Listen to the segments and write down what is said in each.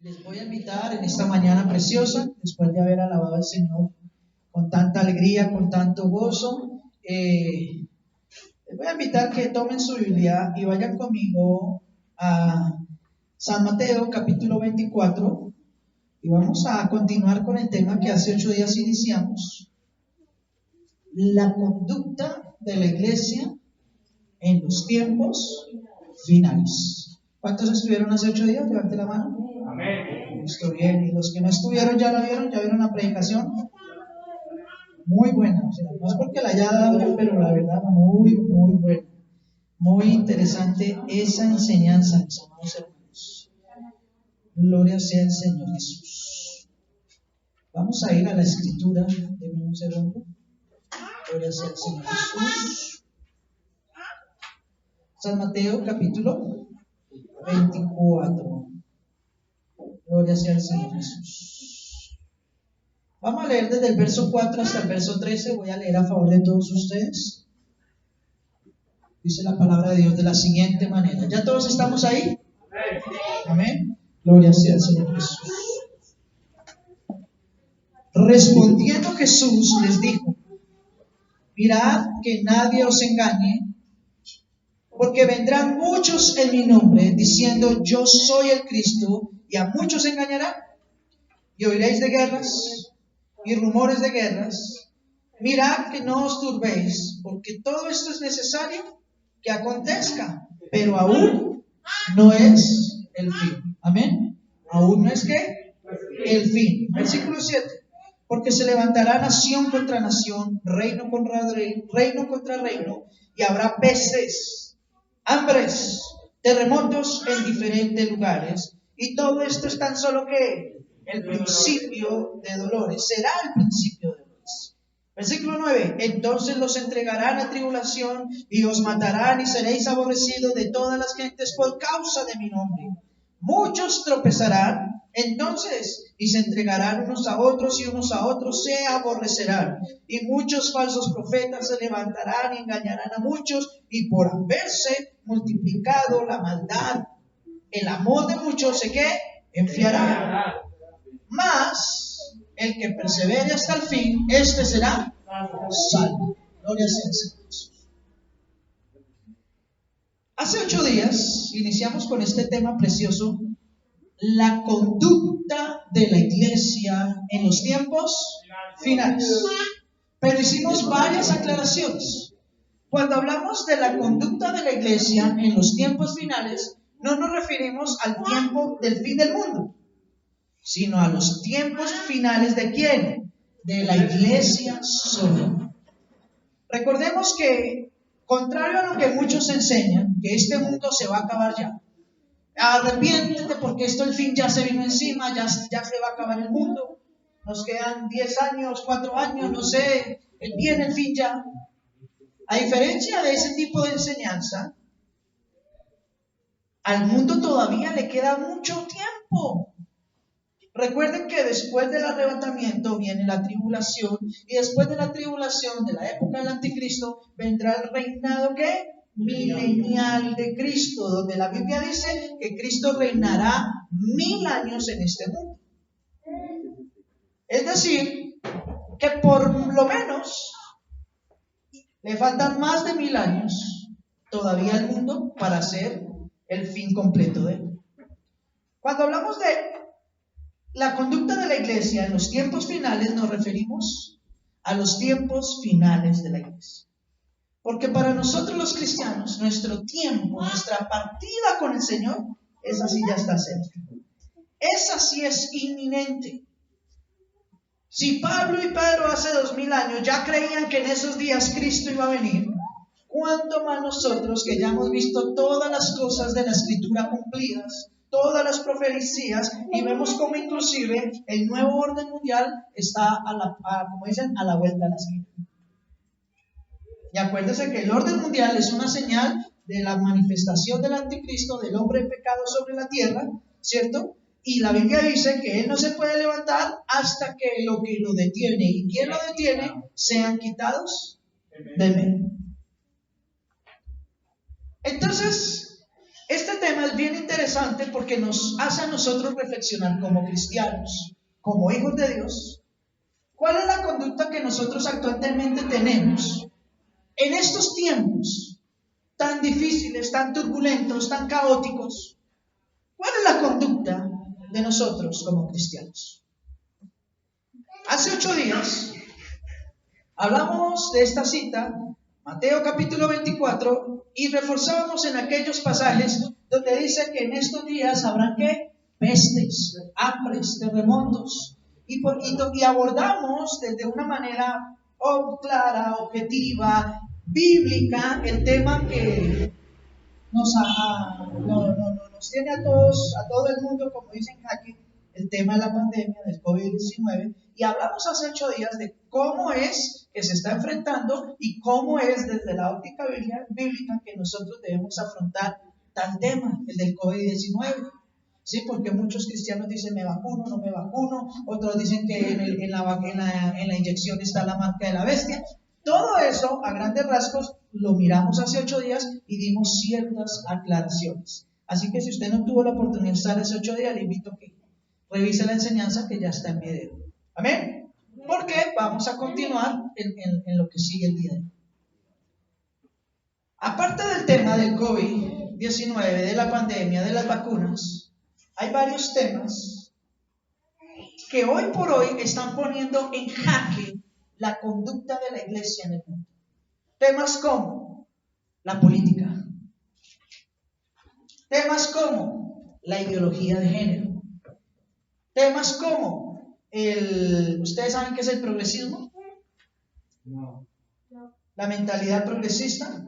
Les voy a invitar en esta mañana preciosa, después de haber alabado al Señor con tanta alegría, con tanto gozo, les voy a invitar que tomen su Biblia y vayan conmigo a San Mateo capítulo 24 y vamos a continuar con el tema que hace 8 días iniciamos, la conducta de la iglesia en los tiempos finales. ¿Cuántos estuvieron hace 8 días? Levante la mano. Amén. Estoy bien. Y los que no estuvieron, ¿ya la vieron? ¿Ya vieron la predicación? Muy buena. O sea, no es porque la haya dado yo, pero la verdad, muy buena. Muy interesante esa enseñanza, mis amados hermanos. Gloria sea el Señor Jesús. Vamos a ir a la escritura. Denme un segundo. Gloria sea el Señor Jesús. San Mateo capítulo 24. Gloria sea el Señor Jesús. Vamos a leer desde el verso 4 hasta el verso 13. Voy a leer a favor de todos ustedes. Dice la palabra de Dios de la siguiente manera. ¿Ya todos estamos ahí? Amén. Gloria sea el Señor Jesús. Respondiendo Jesús les dijo: mirad que nadie os engañe, porque vendrán muchos en mi nombre diciendo yo soy el Cristo, y a muchos engañarán. Y oiréis de guerras y rumores de guerras. Mirad que no os turbéis, porque todo esto es necesario que acontezca, pero aún no es el fin. Amén. Aún no es ¿qué? El fin. Versículo 7. Porque se levantará nación contra nación, reino contra reino, y habrá pestes, hambres, terremotos en diferentes lugares. Y todo esto es tan solo que el principio de dolores. Será el principio de dolores. Versículo 9. Entonces los entregarán a tribulación y os matarán y seréis aborrecidos de todas las gentes por causa de mi nombre. Muchos tropezarán entonces y se entregarán unos a otros y unos a otros se aborrecerán. Y muchos falsos profetas se levantarán y engañarán a muchos, y por haberse multiplicado la maldad, el amor de muchos se ¿qué? Enfriará. Mas el que persevere hasta el fin, este será salvo. Gloria sea al Señor Jesús. Hace 8 días iniciamos con este tema precioso, la conducta de la iglesia en los tiempos finales. Pero hicimos varias aclaraciones. Cuando hablamos de la conducta de la iglesia en los tiempos finales, no nos referimos al tiempo del fin del mundo, sino a los tiempos finales ¿de quién? De la iglesia sola. Recordemos que, contrario a lo que muchos enseñan, que este mundo se va a acabar ya. Arrepiéntete porque esto el fin ya se vino encima, ya se va a acabar el mundo. Nos quedan 10 años, 4 años, no sé, viene el fin ya. A diferencia de ese tipo de enseñanza, al mundo todavía le queda mucho tiempo. Recuerden que después del arrebatamiento viene la tribulación, y después de la tribulación, de la época del anticristo, vendrá el reinado ¿qué? Milenial de Cristo, donde la Biblia dice que Cristo reinará 1000 años en este mundo. Es decir, que por lo menos le faltan más de 1000 años todavía al mundo para ser el fin completo de él. Cuando hablamos de la conducta de la iglesia en los tiempos finales, nos referimos a los tiempos finales de la iglesia. Porque para nosotros los cristianos, nuestro tiempo, nuestra partida con el Señor, esa sí ya está cerca. Esa sí es inminente. Si Pablo y Pedro hace 2000 años ya creían que en esos días Cristo iba a venir, ¿cuánto más nosotros que ya hemos visto todas las cosas de la Escritura cumplidas, todas las profecías, y vemos cómo inclusive el nuevo orden mundial está como dicen, a la vuelta de la esquina? Y acuérdense que el orden mundial es una señal de la manifestación del anticristo, del hombre en pecado sobre la tierra, ¿cierto? Y la Biblia dice que él no se puede levantar hasta que lo detiene y quien lo detiene sean quitados de medio. Entonces, Este tema es bien interesante porque nos hace a nosotros reflexionar como cristianos, como hijos de Dios. ¿Cuál es la conducta que nosotros actualmente tenemos en estos tiempos tan difíciles, tan turbulentos, tan caóticos? ¿Cuál es la conducta de nosotros como cristianos? Hace 8 días hablamos de esta cita, Mateo capítulo 24, y reforzábamos en aquellos pasajes donde dice que en estos días habrán ¿qué? Pestes, hambres, terremotos. Y abordamos desde una manera clara, objetiva, bíblica, el tema que nos tiene a todos, a todo el mundo, como dicen jaque, el tema de la pandemia del COVID-19, y hablamos hace 8 días de cómo es que se está enfrentando y cómo es desde la óptica bíblica que nosotros debemos afrontar tal tema, el del COVID-19. Sí, porque muchos cristianos dicen me vacuno, no me vacuno, otros dicen que en la inyección está la marca de la bestia. Todo eso, a grandes rasgos, lo miramos hace 8 días y dimos ciertas aclaraciones. Así que si usted no tuvo la oportunidad de estar hace 8 días, le invito a que revise la enseñanza que ya está en video. Amén. Porque vamos a continuar en lo que sigue el día de hoy. Aparte del tema del COVID-19, de la pandemia, de las vacunas, hay varios temas que hoy por hoy están poniendo en jaque la conducta de la iglesia en el mundo. Temas como la política, temas como la ideología de género, temas como ¿ustedes saben qué es el progresismo? No. ¿La mentalidad progresista?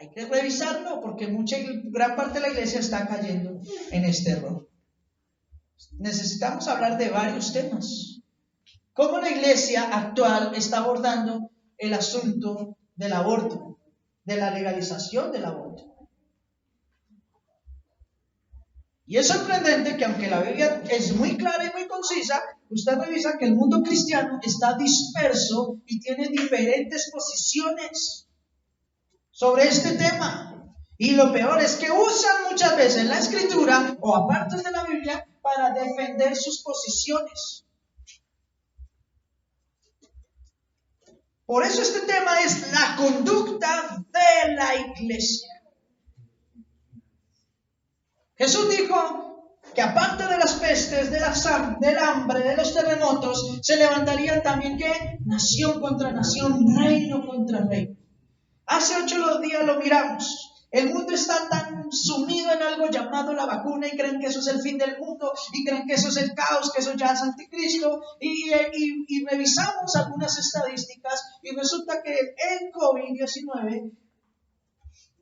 Hay que revisarlo porque gran parte de la iglesia está cayendo en este error. Necesitamos hablar de varios temas. ¿Cómo la iglesia actual está abordando el asunto del aborto, de la legalización del aborto? Y es sorprendente que aunque la Biblia es muy clara y muy concisa, usted revisa que el mundo cristiano está disperso y tiene diferentes posiciones sobre este tema. Y lo peor es que usan muchas veces la escritura o apartes de la Biblia para defender sus posiciones. Por eso este tema es la conducta de la iglesia. Jesús dijo que aparte de las pestes, del hambre, de los terremotos, se levantarían también ¿qué? Nación contra nación, reino contra reino. Hace 8 días lo miramos. El mundo está tan sumido en algo llamado la vacuna y creen que eso es el fin del mundo y creen que eso es el caos, que eso ya es anticristo y revisamos algunas estadísticas y resulta que el COVID-19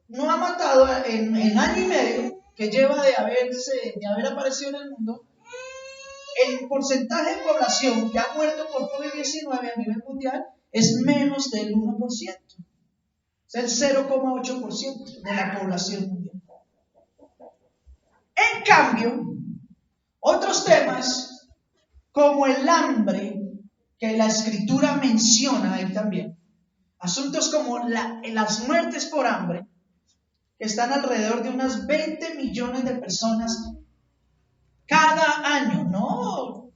no ha matado en año y medio que lleva de haber aparecido en el mundo. El porcentaje de población que ha muerto por COVID-19 a nivel mundial es menos del 1%. Es el 0,8% de la población mundial. En cambio, otros temas como el hambre, que la escritura menciona ahí también, asuntos como las muertes por hambre, que están alrededor de unas 20 millones de personas cada año, no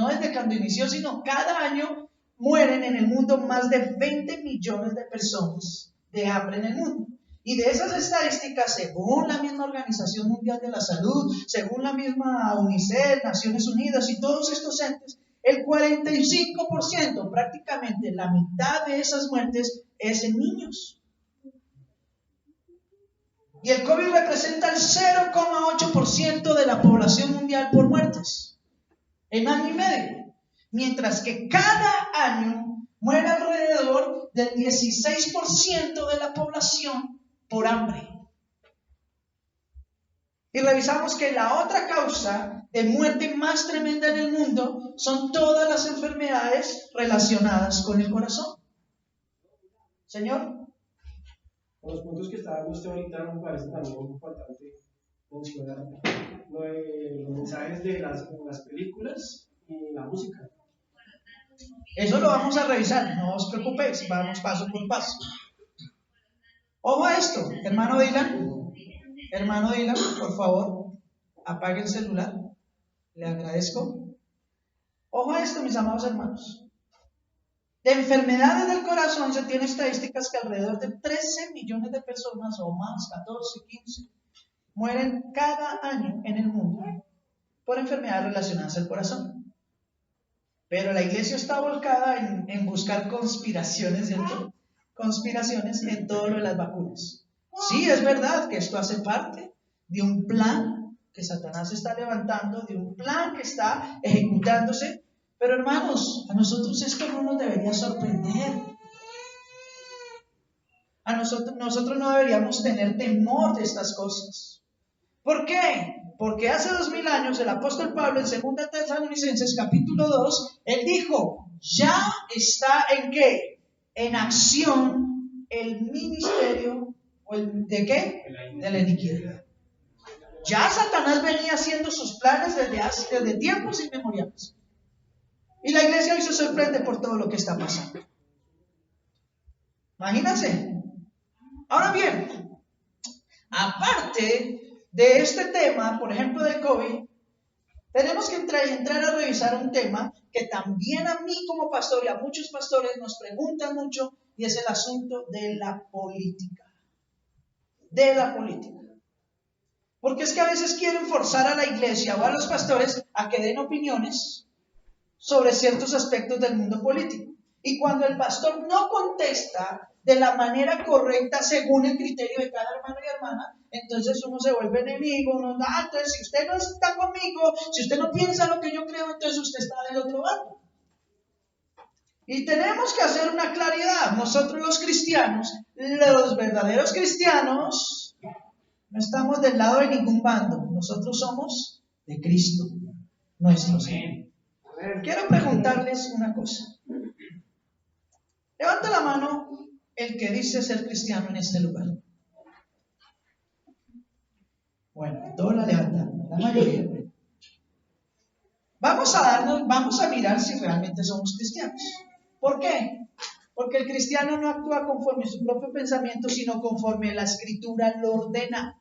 desde cuando inició, sino cada año mueren en el mundo más de 20 millones de personas de hambre en el mundo. Y de esas estadísticas, según la misma Organización Mundial de la Salud, según la misma UNICEF, Naciones Unidas y todos estos entes, el 45%, prácticamente la mitad de esas muertes es en niños. Y el COVID representa el 0,8% de la población mundial por muertes en año y medio. Mientras que cada año muere alrededor del 16% de la población por hambre. Y revisamos que la otra causa de muerte más tremenda en el mundo son todas las enfermedades relacionadas con el corazón. Señor. Los puntos que está dando usted ahorita me parece también muy importante mencionar los mensajes de las películas y la música. Eso lo vamos a revisar, no os preocupéis, vamos paso por paso. Ojo a esto, hermano Dylan. Hermano Dylan, por favor, apague el celular. Le agradezco. Ojo a esto, mis amados hermanos. De enfermedades del corazón se tienen estadísticas que alrededor de 13 millones de personas o más, 14, 15, mueren cada año en el mundo por enfermedades relacionadas al corazón. Pero la iglesia está volcada en buscar conspiraciones, ¿cierto? Conspiraciones en todo lo de las vacunas. Sí, es verdad que esto hace parte de un plan que Satanás está levantando, de un plan que está ejecutándose. Pero hermanos, a nosotros esto no nos debería sorprender. A nosotros no deberíamos tener temor de estas cosas. ¿Por qué? Porque hace 2000 años el apóstol Pablo en 2 Tesalonicenses capítulo 2, él dijo, ya está ¿en qué? En acción el ministerio, ¿de qué? De la iniquidad. Ya Satanás venía haciendo sus planes desde tiempos inmemoriales. Y la iglesia hoy se sorprende por todo lo que está pasando. Imagínense. Ahora bien, aparte de este tema, por ejemplo del COVID, tenemos que entrar a revisar un tema que también a mí como pastor y a muchos pastores nos preguntan mucho, y es el asunto de la política. De la política. Porque es que a veces quieren forzar a la iglesia o a los pastores a que den opiniones sobre ciertos aspectos del mundo político. Y cuando el pastor no contesta de la manera correcta según el criterio de cada hermano y hermana, entonces uno se vuelve enemigo, entonces si usted no está conmigo, si usted no piensa lo que yo creo, entonces usted está del otro lado. Y tenemos que hacer una claridad. Nosotros los cristianos, los verdaderos cristianos, no estamos del lado de ningún bando. Nosotros somos de Cristo, nuestro Señor. Quiero preguntarles una cosa. Levanta la mano el que dice ser cristiano en este lugar. Bueno, todos la levantan, la mayoría. Vamos a mirar si realmente somos cristianos. ¿Por qué? Porque el cristiano no actúa conforme a su propio pensamiento, sino conforme la Escritura lo ordena.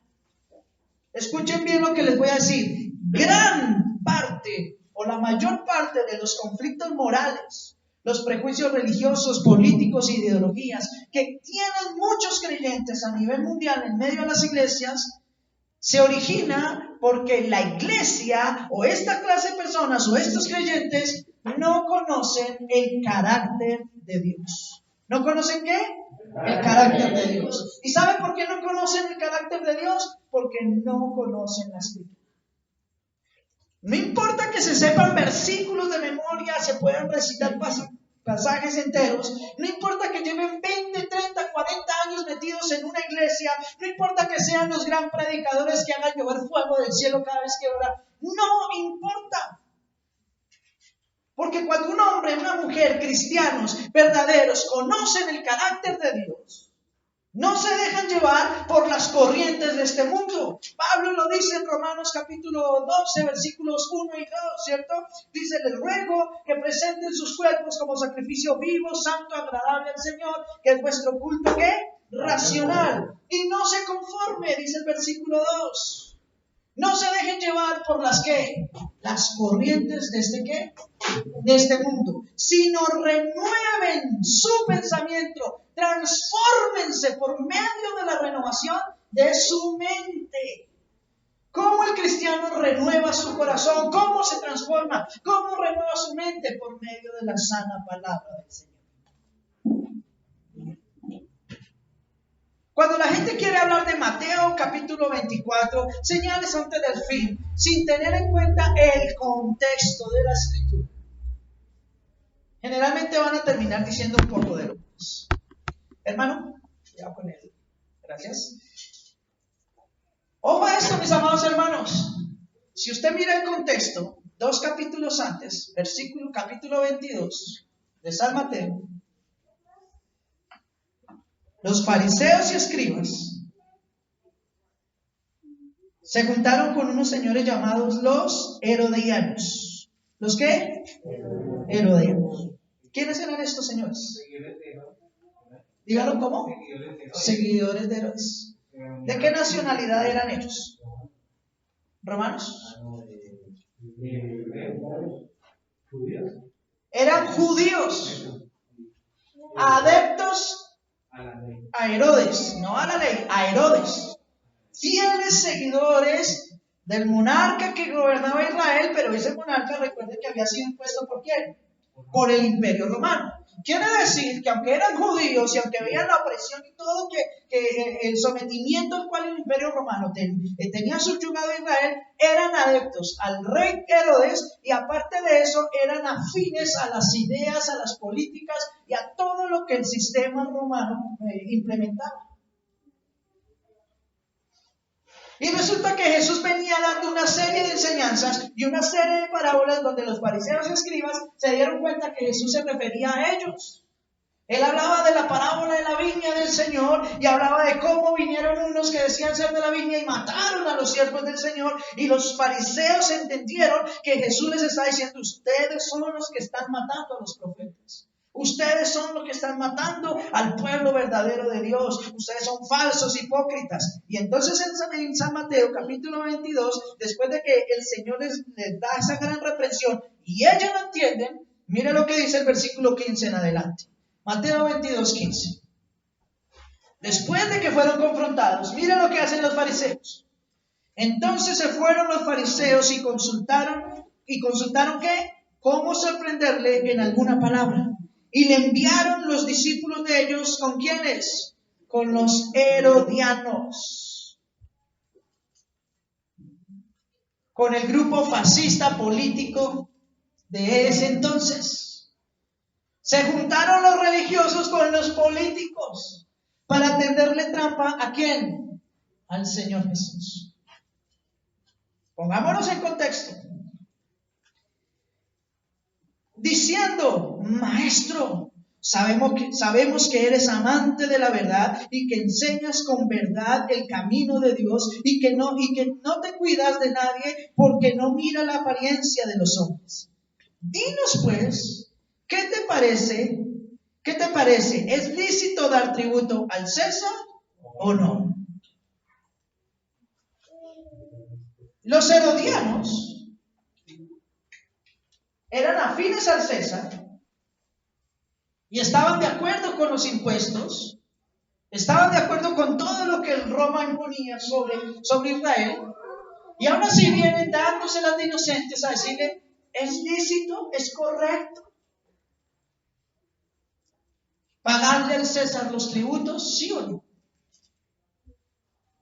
Escuchen bien lo que les voy a decir. Gran parte o la mayor parte de los conflictos morales, los prejuicios religiosos, políticos e ideologías que tienen muchos creyentes a nivel mundial en medio de las iglesias, se origina porque la iglesia o esta clase de personas o estos creyentes no conocen el carácter de Dios. ¿No conocen qué? El carácter de Dios. ¿Y saben por qué no conocen el carácter de Dios? Porque no conocen la Escritura. No importa que se sepan versículos de memoria, se puedan recitar pasajes enteros, no importa que lleven 20, 30, 40 años metidos en una iglesia, no importa que sean los gran predicadores que hagan llover fuego del cielo cada vez que oran, no importa. Porque cuando un hombre y una mujer cristianos verdaderos conocen el carácter de Dios, no se dejan llevar por las corrientes de este mundo. Pablo lo dice en Romanos capítulo 12, versículos 1 y 2, ¿cierto? Dice, les ruego que presenten sus cuerpos como sacrificio vivo, santo, agradable al Señor, que es vuestro culto, ¿qué? Racional. Y no se conforme, dice el versículo 2. No se dejen llevar por las corrientes de este mundo, sino renueven su pensamiento, transfórmense por medio de la renovación de su mente. ¿Cómo el cristiano renueva su corazón? ¿Cómo se transforma? ¿Cómo renueva su mente? Por medio de la sana palabra del Señor. Cuando la gente quiere hablar de Mateo capítulo 24, señales antes del fin, sin tener en cuenta el contexto de la Escritura, generalmente van a terminar diciendo un poco de locos. Hermano, ya con él. Gracias. Ojo a esto, mis amados hermanos. Si usted mira el contexto, 2 capítulos antes, capítulo 22 de San Mateo, los fariseos y escribas se juntaron con unos señores llamados los herodianos. ¿Los qué? Herodianos. ¿Quiénes eran estos señores? Díganlo, ¿cómo? Seguidores de Herodes. ¿De qué nacionalidad eran ellos? ¿Romanos? Eran judíos, adeptos a Herodes, no a la ley, a Herodes. Fieles seguidores del monarca que gobernaba Israel, pero ese monarca, recuerden que había sido impuesto ¿por quién? Por el Imperio Romano. Quiere decir que aunque eran judíos y aunque veían la opresión y todo, que el sometimiento al cual el Imperio Romano tenía subyugado a Israel, eran adeptos al rey Herodes y aparte de eso eran afines a las ideas, a las políticas y a todo lo que el sistema romano implementaba. Y resulta que Jesús venía dando una serie de enseñanzas y una serie de parábolas donde los fariseos y escribas se dieron cuenta que Jesús se refería a ellos. Él hablaba de la parábola de la viña del Señor y hablaba de cómo vinieron unos que decían ser de la viña y mataron a los siervos del Señor. Y los fariseos entendieron que Jesús les está diciendo: ustedes son los que están matando a los profetas. Ustedes son los que están matando al pueblo verdadero de Dios. Ustedes son falsos, hipócritas. Y entonces en San Mateo capítulo 22, después de que el Señor les da esa gran reprensión y ellos no entienden, mire lo que dice el versículo 15 en adelante. Mateo 22, 15. Después de que fueron confrontados, mire lo que hacen los fariseos. Entonces se fueron los fariseos y consultaron ¿qué? Cómo sorprenderle en alguna palabra. Y le enviaron los discípulos de ellos, ¿con quiénes? Con los herodianos. Con el grupo fascista político de ese entonces. Se juntaron los religiosos con los políticos para tenderle trampa ¿a quién? Al Señor Jesús. Pongámonos en contexto. Diciendo: Maestro, sabemos que eres amante de la verdad y que enseñas con verdad el camino de Dios y que no te cuidas de nadie porque no mira la apariencia de los hombres. Dinos pues, ¿qué te parece? ¿Es lícito dar tributo al César o no? Los herodianos eran afines al César y estaban de acuerdo con los impuestos, estaban de acuerdo con todo lo que el Roma imponía sobre Israel, y aún así vienen dándoselas de inocentes a decirle: ¿es lícito? ¿Es correcto pagarle al César los tributos? ¿Sí o no?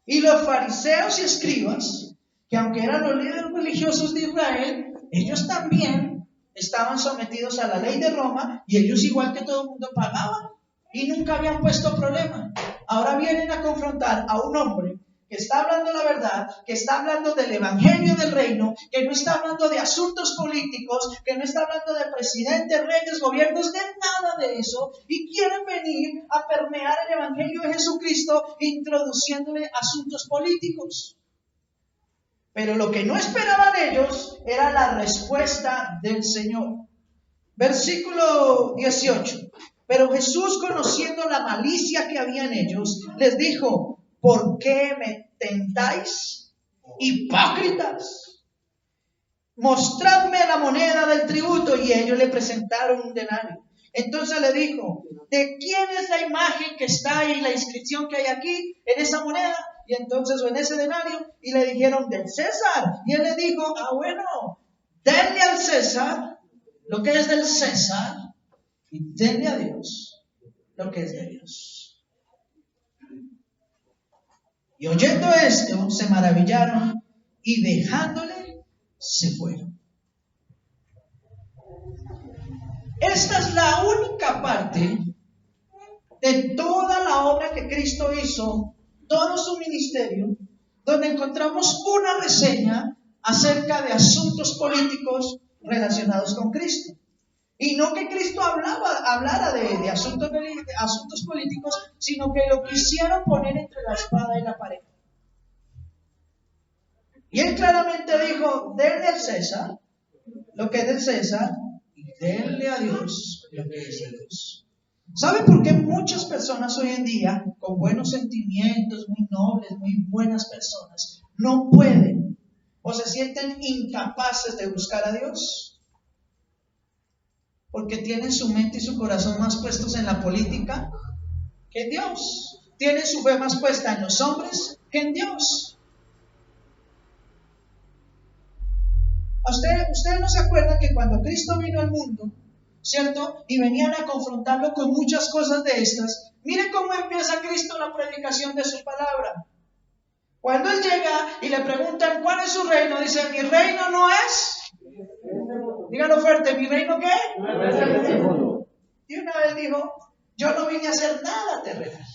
Y los fariseos y escribas, que aunque eran los líderes religiosos de Israel, ellos también estaban sometidos a la ley de Roma y ellos, igual que todo el mundo, pagaban y nunca habían puesto problema. Ahora vienen a confrontar a un hombre que está hablando la verdad, que está hablando del evangelio del reino, que no está hablando de asuntos políticos, que no está hablando de presidentes, reyes, gobiernos, de nada de eso, y quieren venir a permear el evangelio de Jesucristo introduciéndole asuntos políticos. Pero lo que no esperaban ellos era la respuesta del Señor. Versículo 18. Pero Jesús, conociendo la malicia que había en ellos, les dijo: ¿por qué me tentáis, hipócritas? Mostradme la moneda del tributo. Y ellos le presentaron un denario. Entonces le dijo: ¿de quién es la imagen que está ahí, la inscripción que hay aquí en esa moneda? Y entonces, o en ese denario, y le dijeron: del César. Y él le dijo: bueno, denle al César lo que es del César y denle a Dios lo que es de Dios. Y oyendo esto, se maravillaron y dejándole, se fueron. Esta es la única parte de toda la obra que Cristo hizo, todo su ministerio, donde encontramos una reseña acerca de asuntos políticos relacionados con Cristo. Y no que Cristo hablara de asuntos políticos, sino que lo quisieron poner entre la espada y la pared. Y él claramente dijo: denle al César lo que es del César y denle a Dios lo que es de Dios. ¿Sabe por qué muchas personas hoy en día, con buenos sentimientos, muy nobles, muy buenas personas, no pueden o se sienten incapaces de buscar a Dios? Porque tienen su mente y su corazón más puestos en la política que en Dios. Tienen su fe más puesta en los hombres que en Dios. Usted no se acuerda que cuando Cristo vino al mundo, ¿cierto? Y venían a confrontarlo con muchas cosas de estas. Miren cómo empieza Cristo la predicación de su palabra. Cuando Él llega y le preguntan, ¿cuál es su reino? Dice, mi reino no es. Dígalo fuerte, ¿mi reino qué? Y una vez dijo, yo no vine a hacer nada terrenal.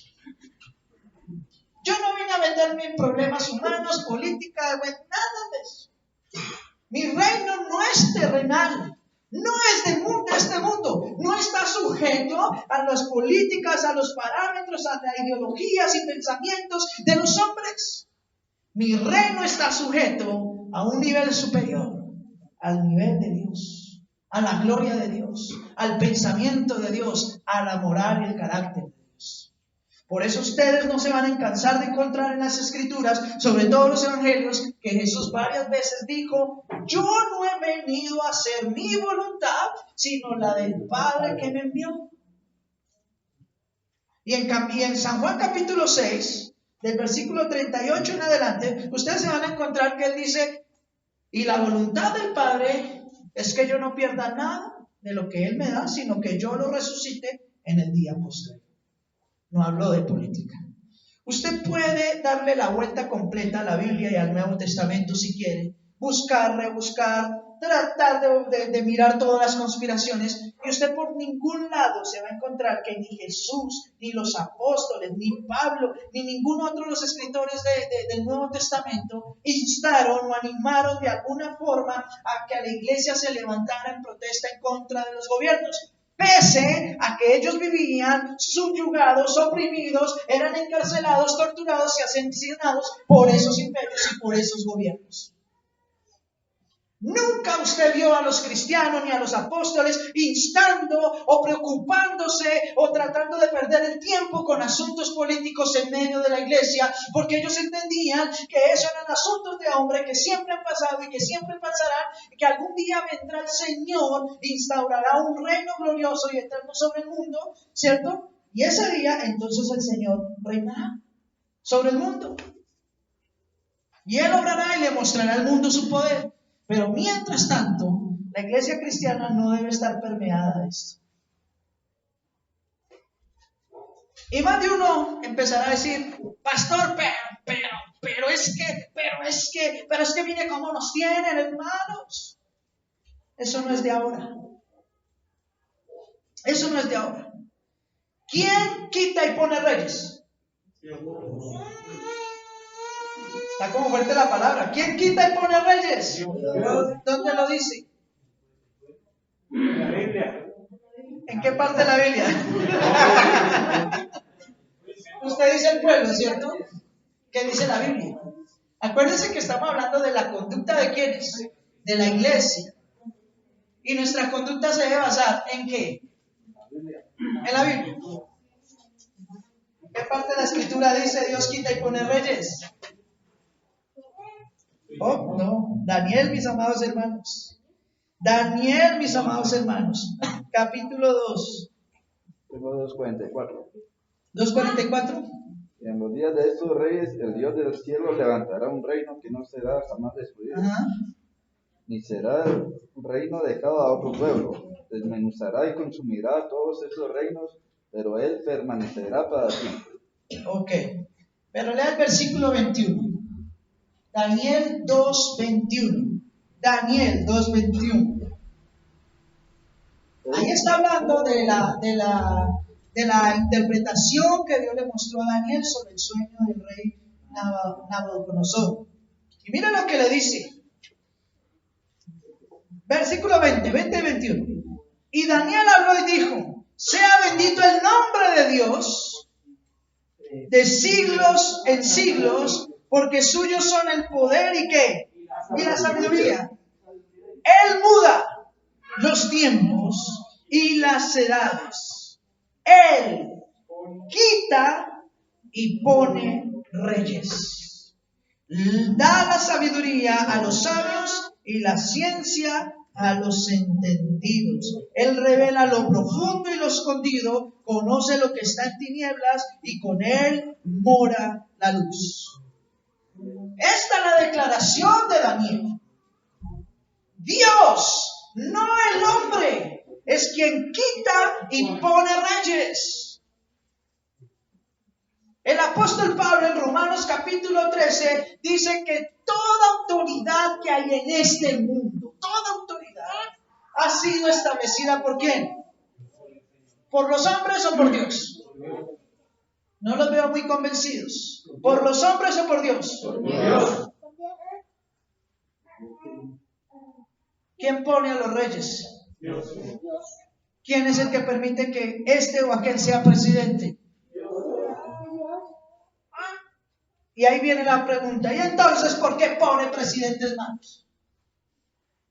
Yo no vine a meterme en problemas humanos, política, nada de eso. Mi reino no es terrenal, no es de este mundo, no está sujeto a las políticas, a los parámetros, a las ideologías y pensamientos de los hombres. Mi reino está sujeto a un nivel superior, al nivel de Dios, a la gloria de Dios, al pensamiento de Dios, a la moral y el carácter de Dios. Por eso ustedes no se van a cansar de encontrar en las Escrituras, sobre todo los Evangelios, que Jesús varias veces dijo, yo no he venido a hacer mi voluntad, sino la del Padre que me envió. Y en San Juan capítulo 6, del versículo 38 en adelante, ustedes se van a encontrar que Él dice, y la voluntad del Padre es que yo no pierda nada de lo que Él me da, sino que yo lo resucite en el día posterior. No hablo de política. Usted puede darle la vuelta completa a la Biblia y al Nuevo Testamento si quiere, buscar, rebuscar, tratar de mirar todas las conspiraciones, y usted por ningún lado se va a encontrar que ni Jesús, ni los apóstoles, ni Pablo, ni ningún otro de los escritores del Nuevo Testamento instaron o animaron de alguna forma a que a la iglesia se levantara en protesta en contra de los gobiernos. Pese a que ellos vivían subyugados, oprimidos, eran encarcelados, torturados y asesinados por esos imperios y por esos gobiernos. Nunca usted vio a los cristianos ni a los apóstoles instando o preocupándose o tratando de perder el tiempo con asuntos políticos en medio de la iglesia, porque ellos entendían que esos eran asuntos de hombre que siempre han pasado y que siempre pasarán, y que algún día vendrá el Señor e instaurará un reino glorioso y eterno sobre el mundo, ¿cierto? Y ese día entonces el Señor reinará sobre el mundo. Y Él obrará y le mostrará al mundo su poder. Pero mientras tanto, la iglesia cristiana no debe estar permeada de esto. Y más de uno empezará a decir, pastor, pero es que mire cómo nos tienen, hermanos. Eso no es de ahora. Eso no es de ahora. ¿Quién quita y pone reyes? Está como fuerte la palabra. ¿Quién quita y pone reyes? ¿Dónde lo dice? La Biblia. ¿En qué parte de la Biblia? Usted dice el pueblo, ¿cierto? ¿Qué dice la Biblia? Acuérdense que estamos hablando de la conducta de quiénes, de la iglesia. Y nuestra conducta se debe basar ¿en qué? En la Biblia. ¿Qué parte de la escritura dice Dios quita y pone reyes? Oh, no. Daniel, mis amados hermanos. Daniel, mis amados hermanos. Capítulo 2. Tengo 2:44. 2:44. Y en los días de estos reyes, el Dios del cielo levantará un reino que no será jamás destruido, ni será un reino dejado a otro pueblo. Desmenuzará y consumirá a todos esos reinos, pero él permanecerá para siempre. Ok. Pero lea el versículo 21. Daniel 2:21. Daniel 2:21. Ahí está hablando de la interpretación que Dios le mostró a Daniel sobre el sueño del rey Nabucodonosor. Y mira lo que le dice. Versículo 20 y 21. Y Daniel habló y dijo, sea bendito el nombre de Dios de siglos en siglos, porque suyos son el poder y ¿qué? Y la sabiduría. Él muda los tiempos y las edades. Él quita y pone reyes. Da la sabiduría a los sabios y la ciencia a los entendidos. Él revela lo profundo y lo escondido, conoce lo que está en tinieblas y con él mora la luz. Esta es la declaración de Daniel. Dios, no el hombre, es quien quita y pone reyes. El apóstol Pablo en Romanos capítulo 13 dice que toda autoridad que hay en este mundo, toda autoridad, ha sido establecida ¿por quién? ¿Por los hombres o por Dios? No los veo muy convencidos. ¿Por los hombres o por Dios? Por Dios. ¿Quién pone a los reyes? Dios. ¿Quién es el que permite que este o aquel sea presidente? Y ahí viene la pregunta, ¿y entonces por qué pone presidentes malos?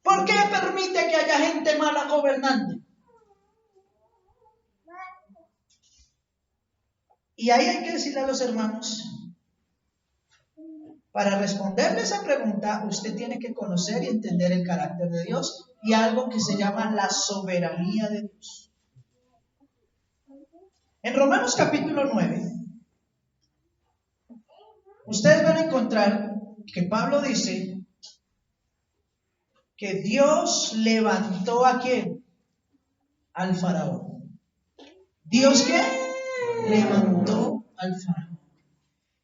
¿Por qué permite que haya gente mala gobernando? Y ahí hay que decirle a los hermanos, para responderle esa pregunta, usted tiene que conocer y entender el carácter de Dios y algo que se llama la soberanía de Dios. En Romanos capítulo 9, ustedes van a encontrar que Pablo dice que Dios levantó ¿a quién? Al faraón. ¿Dios qué? Levantó al faraón.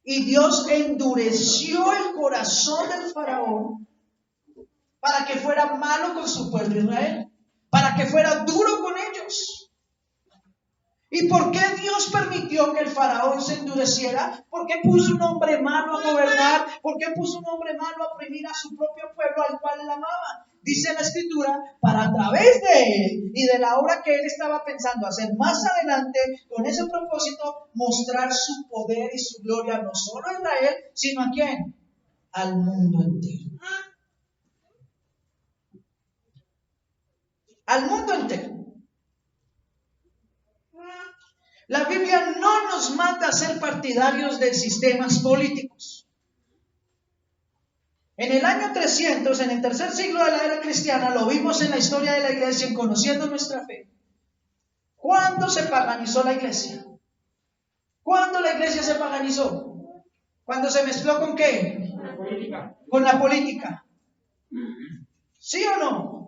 Y Dios endureció el corazón del faraón para que fuera malo con su pueblo Israel, para que fuera duro con ellos. ¿Y por qué Dios permitió que el faraón se endureciera? ¿Por qué puso un hombre malo a gobernar? ¿Por qué puso un hombre malo a oprimir a su propio pueblo al cual él amaba? Dice la Escritura, para a través de él y de la obra que él estaba pensando hacer más adelante, con ese propósito, mostrar su poder y su gloria no solo a Israel, sino ¿a quién? Al mundo entero. Al mundo entero. La Biblia no nos manda a ser partidarios de sistemas políticos. En el año 300, en el tercer siglo de la era cristiana, lo vimos en la historia de la iglesia, en Conociendo Nuestra Fe. ¿Cuándo se paganizó la iglesia? ¿Cuándo la iglesia se paganizó? ¿Cuándo se mezcló con qué? Con la política. Con la política. ¿Sí o no?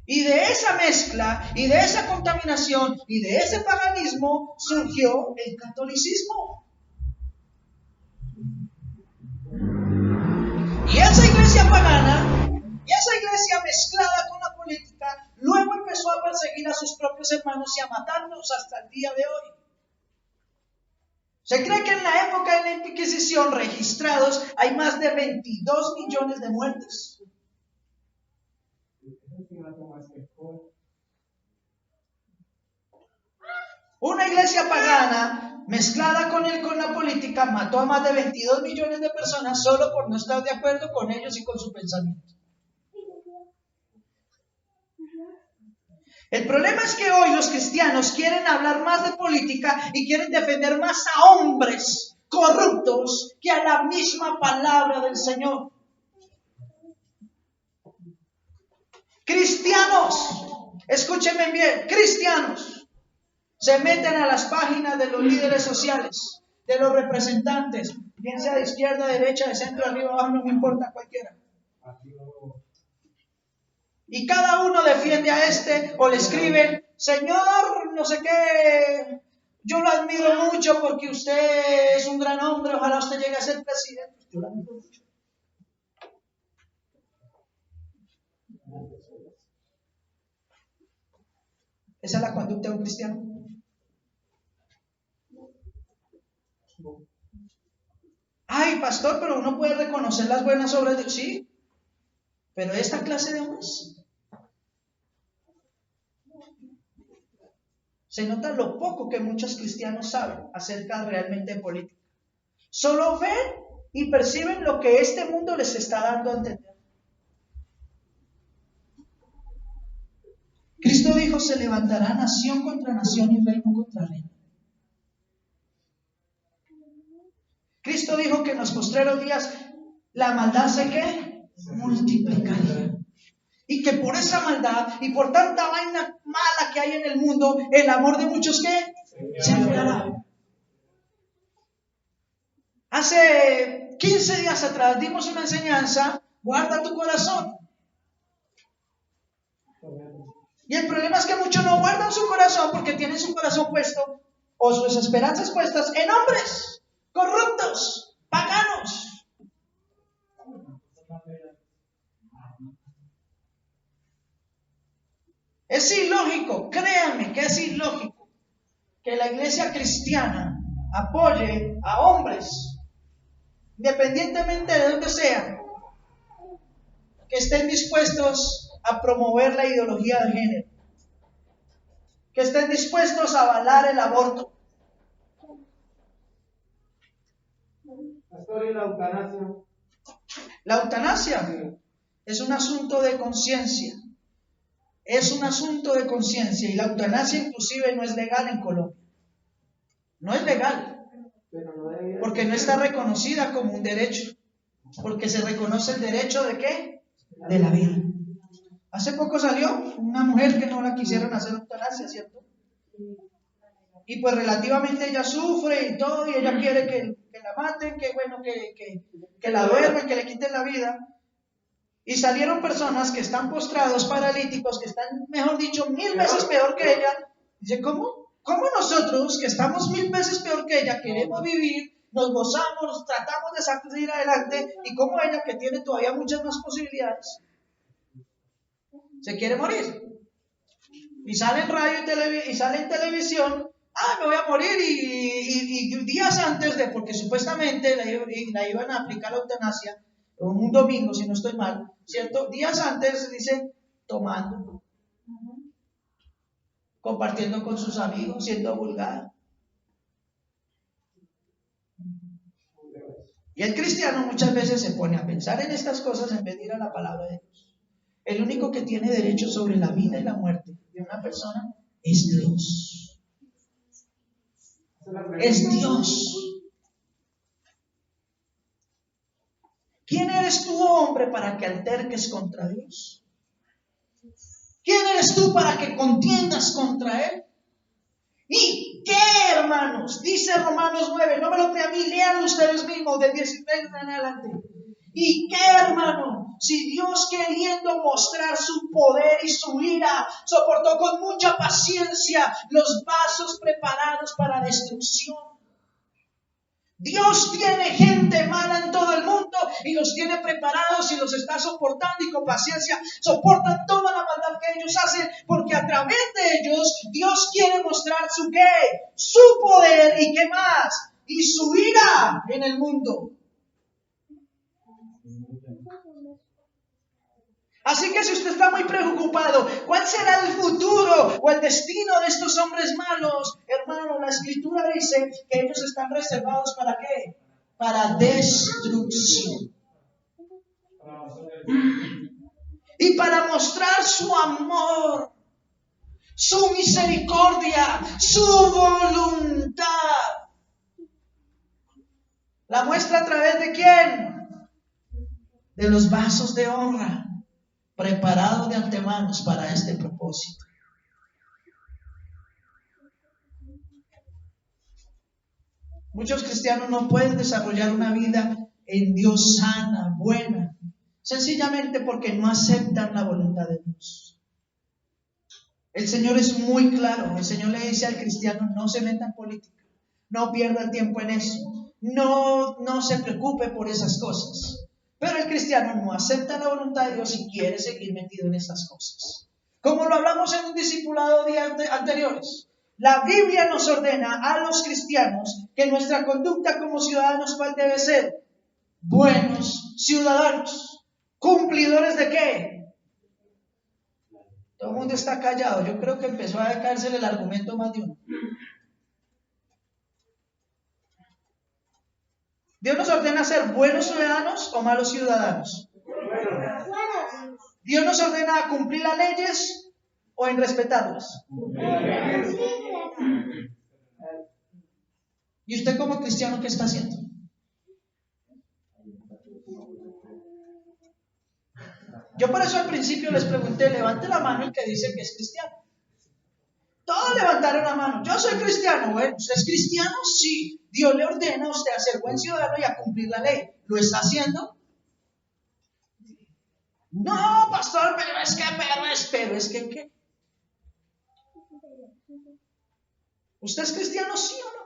Y de esa mezcla, y de esa contaminación, y de ese paganismo surgió el catolicismo. Y esa iglesia pagana, y esa iglesia mezclada con la política, luego empezó a perseguir a sus propios hermanos y a matarlos hasta el día de hoy. Se cree que en la época de la Inquisición registrados hay más de 22 millones de muertes. Una iglesia pagana mezclada con la política mató a más de 22 millones de personas solo por no estar de acuerdo con ellos y con su pensamiento. El problema es que hoy los cristianos quieren hablar más de política y quieren defender más a hombres corruptos que a la misma palabra del Señor. Cristianos, escúchenme bien, cristianos se meten a las páginas de los líderes sociales, de los representantes, bien sea de izquierda, derecha, de centro, arriba, abajo, no me importa cualquiera. Y cada uno defiende a este o le escriben, señor, no sé qué, yo lo admiro mucho porque usted es un gran hombre, ojalá usted llegue a ser presidente. Yo lo admiro mucho. ¿Esa es la conducta de un cristiano? Ay, pastor, pero uno puede reconocer las buenas obras de Dios. Sí, pero esta clase de hombres se nota lo poco que muchos cristianos saben acerca realmente de política. Solo ven y perciben lo que este mundo les está dando a entender. Cristo dijo, se levantará nación contra nación y reino contra reino. Cristo dijo que en los postreros días la maldad se ¿qué? Multiplicaría. Y que por esa maldad y por tanta vaina mala que hay en el mundo, el amor de muchos ¿qué? Se enfriará. Hace 15 días atrás dimos una enseñanza, guarda tu corazón. Y el problema es que muchos no guardan su corazón porque tienen su corazón puesto o sus esperanzas puestas en hombres corruptos, paganos. Es ilógico, créanme que es ilógico que la iglesia cristiana apoye a hombres, independientemente de donde sean, que estén dispuestos a promover la ideología de género, que estén dispuestos a avalar el aborto. Pastor, ¿y la eutanasia? La eutanasia es un asunto de conciencia. Es un asunto de conciencia y la eutanasia inclusive no es legal en Colombia. No es legal. Porque no está reconocida como un derecho. Porque se reconoce el derecho ¿de qué? De la vida. Hace poco salió una mujer que no la quisieron hacer eutanasia, ¿cierto? Y pues relativamente ella sufre y todo, y ella quiere que la maten, que bueno, que la duermen, que le quiten la vida. Y salieron personas que están postrados, paralíticos, que están, mejor dicho, 1000 veces peor que ella. Dice, ¿cómo nosotros, que estamos 1000 veces peor que ella, queremos vivir, nos gozamos, tratamos de salir adelante, y cómo ella, que tiene todavía muchas más posibilidades, se quiere morir? Y sale en radio y sale en televisión, me voy a morir, y días antes de, porque supuestamente la iban a aplicar la eutanasia, un domingo, si no estoy mal, ¿cierto? Días antes, dice, tomando, compartiendo con sus amigos, siendo vulgar. Y el cristiano muchas veces se pone a pensar en estas cosas en vez de ir a la palabra de Dios. El único que tiene derecho sobre la vida y la muerte de una persona es Dios. Es Dios. ¿Quién eres tú, hombre, para que alterques contra Dios? ¿Quién eres tú para que contiendas contra Él? ¿Y qué, hermanos? Dice Romanos 9, no me lo crean a mí, léanlo ustedes mismos, del 16 en adelante. ¿Y qué, hermano? Si Dios, queriendo mostrar su poder y su ira, soportó con mucha paciencia los vasos preparados para destrucción. Dios tiene gente mala en todo el mundo y los tiene preparados y los está soportando, y con paciencia soportan toda la maldad que ellos hacen, porque a través de ellos Dios quiere mostrar su ¿qué? Su poder, y ¿qué más? Y su ira en el mundo. Así que si usted está muy preocupado, ¿cuál será el futuro o el destino de estos hombres malos? Hermano, la Escritura dice que ellos están reservados ¿para qué? Para destrucción. Y para mostrar su amor, su misericordia, su voluntad. ¿La muestra a través de quién? De los vasos de honra, preparados de antemano para este propósito. Muchos cristianos no pueden desarrollar una vida en Dios sana, buena, sencillamente porque no aceptan la voluntad de Dios. El Señor es muy claro. El Señor le dice al cristiano, no se meta en política, no pierda el tiempo en eso, no se preocupe por esas cosas. Pero el cristiano no acepta la voluntad de Dios y quiere seguir metido en esas cosas. Como lo hablamos en un discipulado días anteriores, la Biblia nos ordena a los cristianos que nuestra conducta como ciudadanos, ¿cuál debe ser? Buenos ciudadanos. ¿Cumplidores de qué? Todo el mundo está callado. Yo creo que empezó a caerse el argumento más de uno. ¿Dios nos ordena ser buenos ciudadanos o malos ciudadanos? ¿Dios nos ordena cumplir las leyes o en respetarlos? ¿Y usted como cristiano qué está haciendo? Yo por eso al principio les pregunté, levante la mano el que dice que es cristiano. Todos levantaron la mano. Yo soy cristiano. Bueno, ¿usted es cristiano? Sí. Dios le ordena a usted a ser buen ciudadano y a cumplir la ley. ¿Lo está haciendo? No, pastor, pero es que, ¿qué? ¿Usted es cristiano, sí o no?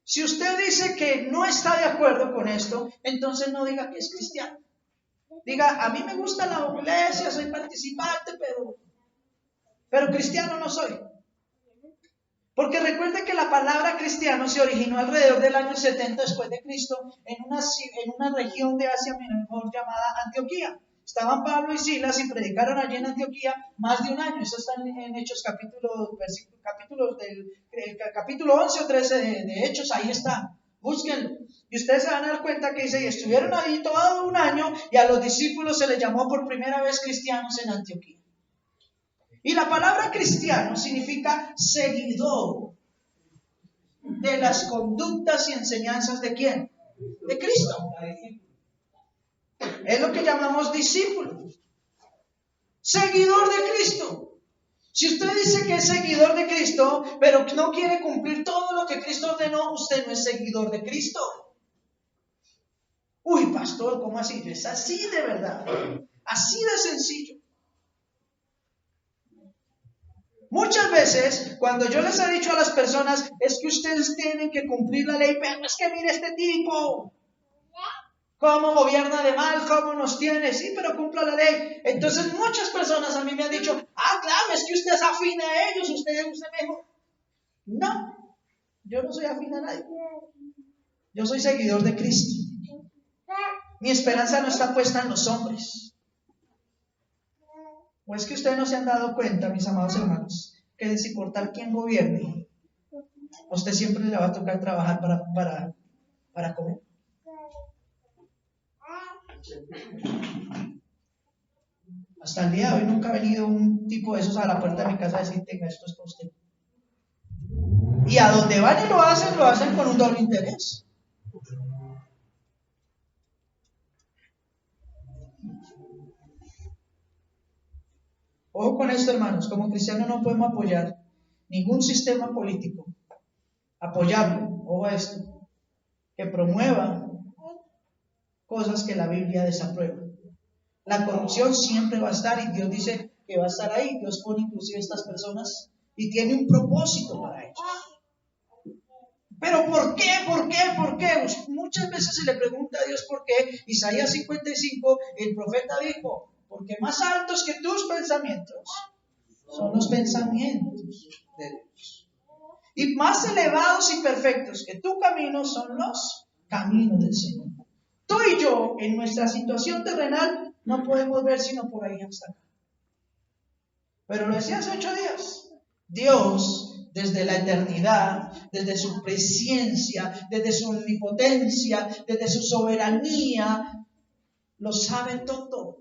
Si usted dice que no está de acuerdo con esto, entonces no diga que es cristiano. Diga, a mí me gusta la iglesia, soy participante, pero cristiano no soy. Porque recuerde que la palabra cristiano se originó alrededor del año 70 después de Cristo en una región de Asia Menor llamada Antioquía. Estaban Pablo y Silas y predicaron allí en Antioquía más de un año. Eso está en Hechos capítulo 11 o 13 de Hechos, ahí está. Búsquenlo. Y ustedes se van a dar cuenta que dice, y estuvieron ahí todo un año y a los discípulos se les llamó por primera vez cristianos en Antioquía. Y la palabra cristiano significa seguidor de las conductas y enseñanzas ¿de quién? De Cristo. Es lo que llamamos discípulo. Seguidor de Cristo. Si usted dice que es seguidor de Cristo, pero no quiere cumplir todo lo que Cristo ordenó, usted no es seguidor de Cristo. Uy, pastor, ¿cómo así? Es así de verdad. Así de sencillo. Muchas veces, cuando yo les he dicho a las personas, es que ustedes tienen que cumplir la ley, pero es que mire este tipo, cómo gobierna de mal, cómo nos tiene, sí, pero cumpla la ley. Entonces muchas personas a mí me han dicho, claro, es que usted es afín a ellos, usted mejor. No, yo no soy afín a nadie. Yo soy seguidor de Cristo. Mi esperanza no está puesta en los hombres. ¿O es que ustedes no se han dado cuenta, mis amados hermanos, que de sin importar quién gobierne, a usted siempre le va a tocar trabajar para comer? Hasta el día de hoy nunca ha venido un tipo de esos a la puerta de mi casa a decir, tenga, esto es para usted. Y a donde van y lo hacen con un doble interés. Ojo con esto, hermanos, como cristianos no podemos apoyar ningún sistema político, apoyarlo, ojo a esto, que promueva cosas que la Biblia desaprueba. La corrupción siempre va a estar y Dios dice que va a estar ahí. Dios pone inclusive a estas personas y tiene un propósito para ellos. Pero ¿por qué? ¿Por qué? ¿Por qué? Muchas veces se le pregunta a Dios por qué. Isaías 55, el profeta dijo, porque más altos que tus pensamientos son los pensamientos de Dios. Y más elevados y perfectos que tu camino son los caminos del Señor. Tú y yo, en nuestra situación terrenal, no podemos ver sino por ahí hasta acá. Pero lo decía hace 8 días. Dios, desde la eternidad, desde su presencia, desde su omnipotencia, desde su soberanía, lo sabe todo.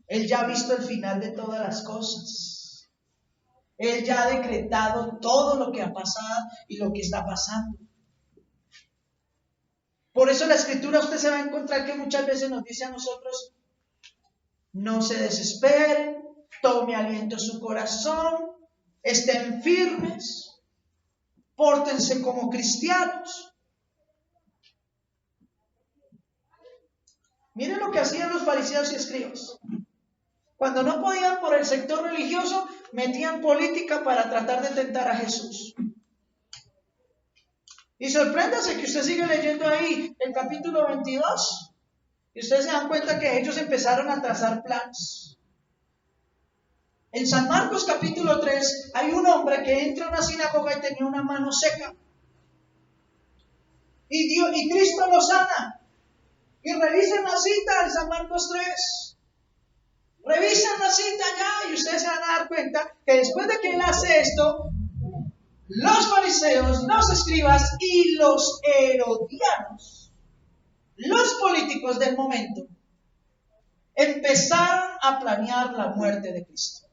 Él ya ha visto el final de todas las cosas. Él ya ha decretado todo lo que ha pasado y lo que está pasando. Por eso la Escritura usted se va a encontrar que muchas veces nos dice a nosotros, no se desesperen, tome aliento su corazón, estén firmes, pórtense como cristianos. Miren lo que hacían los fariseos y escribas. Cuando no podían por el sector religioso, metían política para tratar de tentar a Jesús. Y sorpréndase que usted sigue leyendo ahí el capítulo 22 y ustedes se dan cuenta que ellos empezaron a trazar planes. En San Marcos capítulo 3 hay un hombre que entra a una sinagoga y tenía una mano seca. Y Cristo lo sana. Y revisen la cita en San Marcos 3. Revisen la cita ya y ustedes se van a dar cuenta que después de que él hace esto, los fariseos, los escribas y los herodianos, los políticos del momento, empezaron a planear la muerte de Cristo.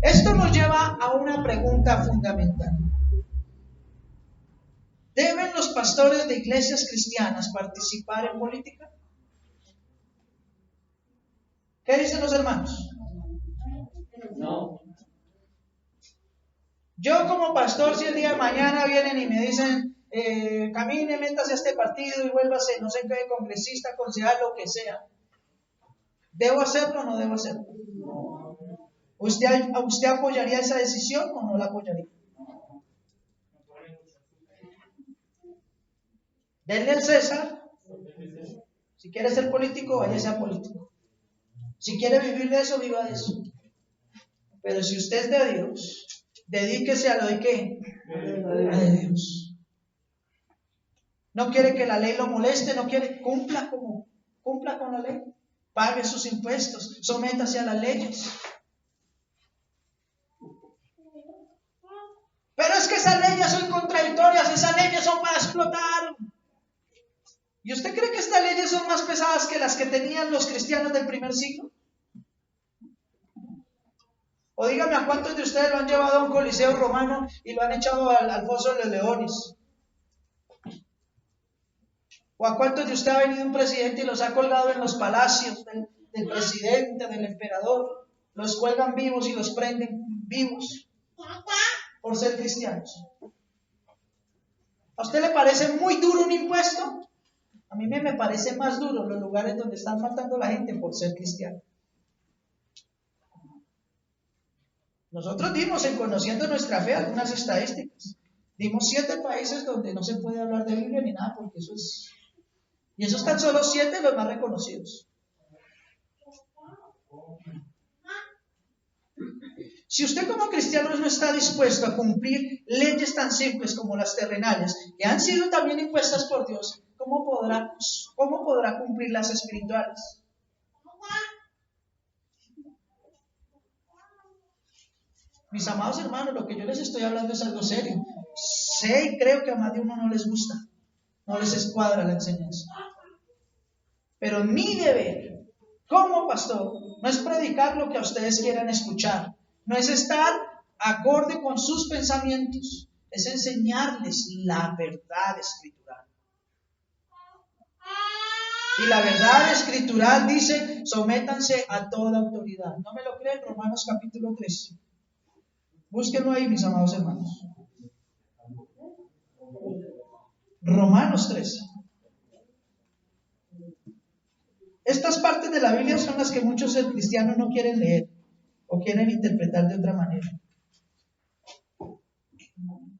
Esto nos lleva a una pregunta fundamental. ¿Deben los pastores de iglesias cristianas participar en política? ¿Qué dicen los hermanos? No. Yo como pastor, si el día de mañana vienen y me dicen, camine, métase a este partido y vuélvase, no sé qué, congresista, concejal, lo que sea, ¿debo hacerlo o no debo hacerlo? ¿Usted apoyaría esa decisión o no la apoyaría? Denle al César. Si quiere ser político, vaya a ser político. Si quiere vivir de eso, viva de eso. Pero si usted es de Dios, dedíquese a lo de ¿qué? A de Dios. No quiere que la ley lo moleste, no quiere, cumpla con la ley. Pague sus impuestos, sométase a las leyes. Pero es que esas leyes son contradictorias, esas leyes son para explotar. ¿Y usted cree que estas leyes son más pesadas que las que tenían los cristianos del primer siglo? O dígame a cuántos de ustedes lo han llevado a un coliseo romano y lo han echado al foso de los leones. ¿O a cuántos de ustedes ha venido un presidente y los ha colgado en los palacios del presidente, del emperador? Los cuelgan vivos y los prenden vivos por ser cristianos. ¿A usted le parece muy duro un impuesto? A mí me parece más duro los lugares donde están faltando la gente por ser cristiano. Nosotros dimos en Conociendo Nuestra Fe algunas estadísticas. Dimos 7 países donde no se puede hablar de Biblia ni nada, porque eso es... Y esos están solo 7 los más reconocidos. Si usted como cristiano no está dispuesto a cumplir leyes tan simples como las terrenales, que han sido también impuestas por Dios, ¿cómo podrá cumplir las espirituales? Mis amados hermanos, lo que yo les estoy hablando es algo serio. Sé y creo que a más de uno no les gusta, no les escuadra la enseñanza. Pero mi deber como pastor no es predicar lo que a ustedes quieran escuchar, no es estar acorde con sus pensamientos, es enseñarles la verdad escritural. Y la verdad escritural dice, sométanse a toda autoridad. ¿No me lo creen? Romanos capítulo 13. Búsquenlo ahí, mis amados hermanos. Romanos 13. Estas partes de la Biblia son las que muchos cristianos no quieren leer o quieren interpretar de otra manera.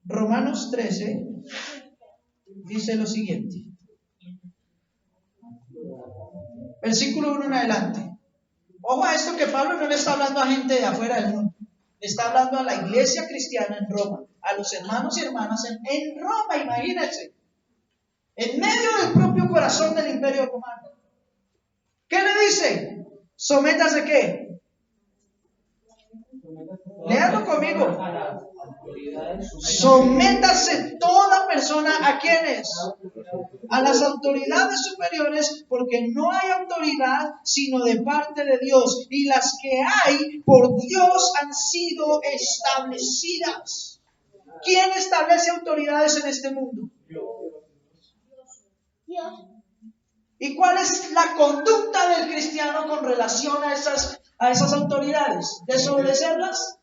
Romanos 13 dice lo siguiente. Versículo 1 en adelante. Ojo a esto, que Pablo no le está hablando a gente de afuera del mundo. Le está hablando a la iglesia cristiana en Roma, a los hermanos y hermanas en Roma, imagínense. En medio del propio corazón del imperio romano. ¿Qué le dice? Sométase ¿qué? Léalo conmigo. Sométase toda persona ¿a quiénes? A las autoridades superiores, porque no hay autoridad sino de parte de Dios, y las que hay por Dios han sido establecidas. ¿Quién establece autoridades en este mundo? Dios. ¿Y cuál es la conducta del cristiano con relación a esas autoridades? ¿Desobedecerlas?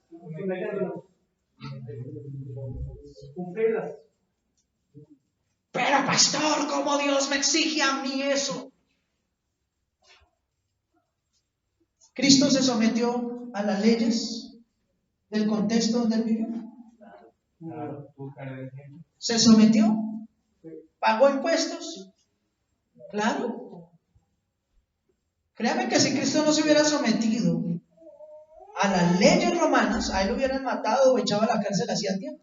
Cumplirlas. Pero pastor, ¿cómo Dios me exige a mí eso? ¿Cristo se sometió a las leyes del contexto donde él vivió? ¿Se sometió? ¿Pagó impuestos? Claro. Créame que si Cristo no se hubiera sometido a las leyes romanas, a él lo hubieran matado o echado a la cárcel hacía tiempo.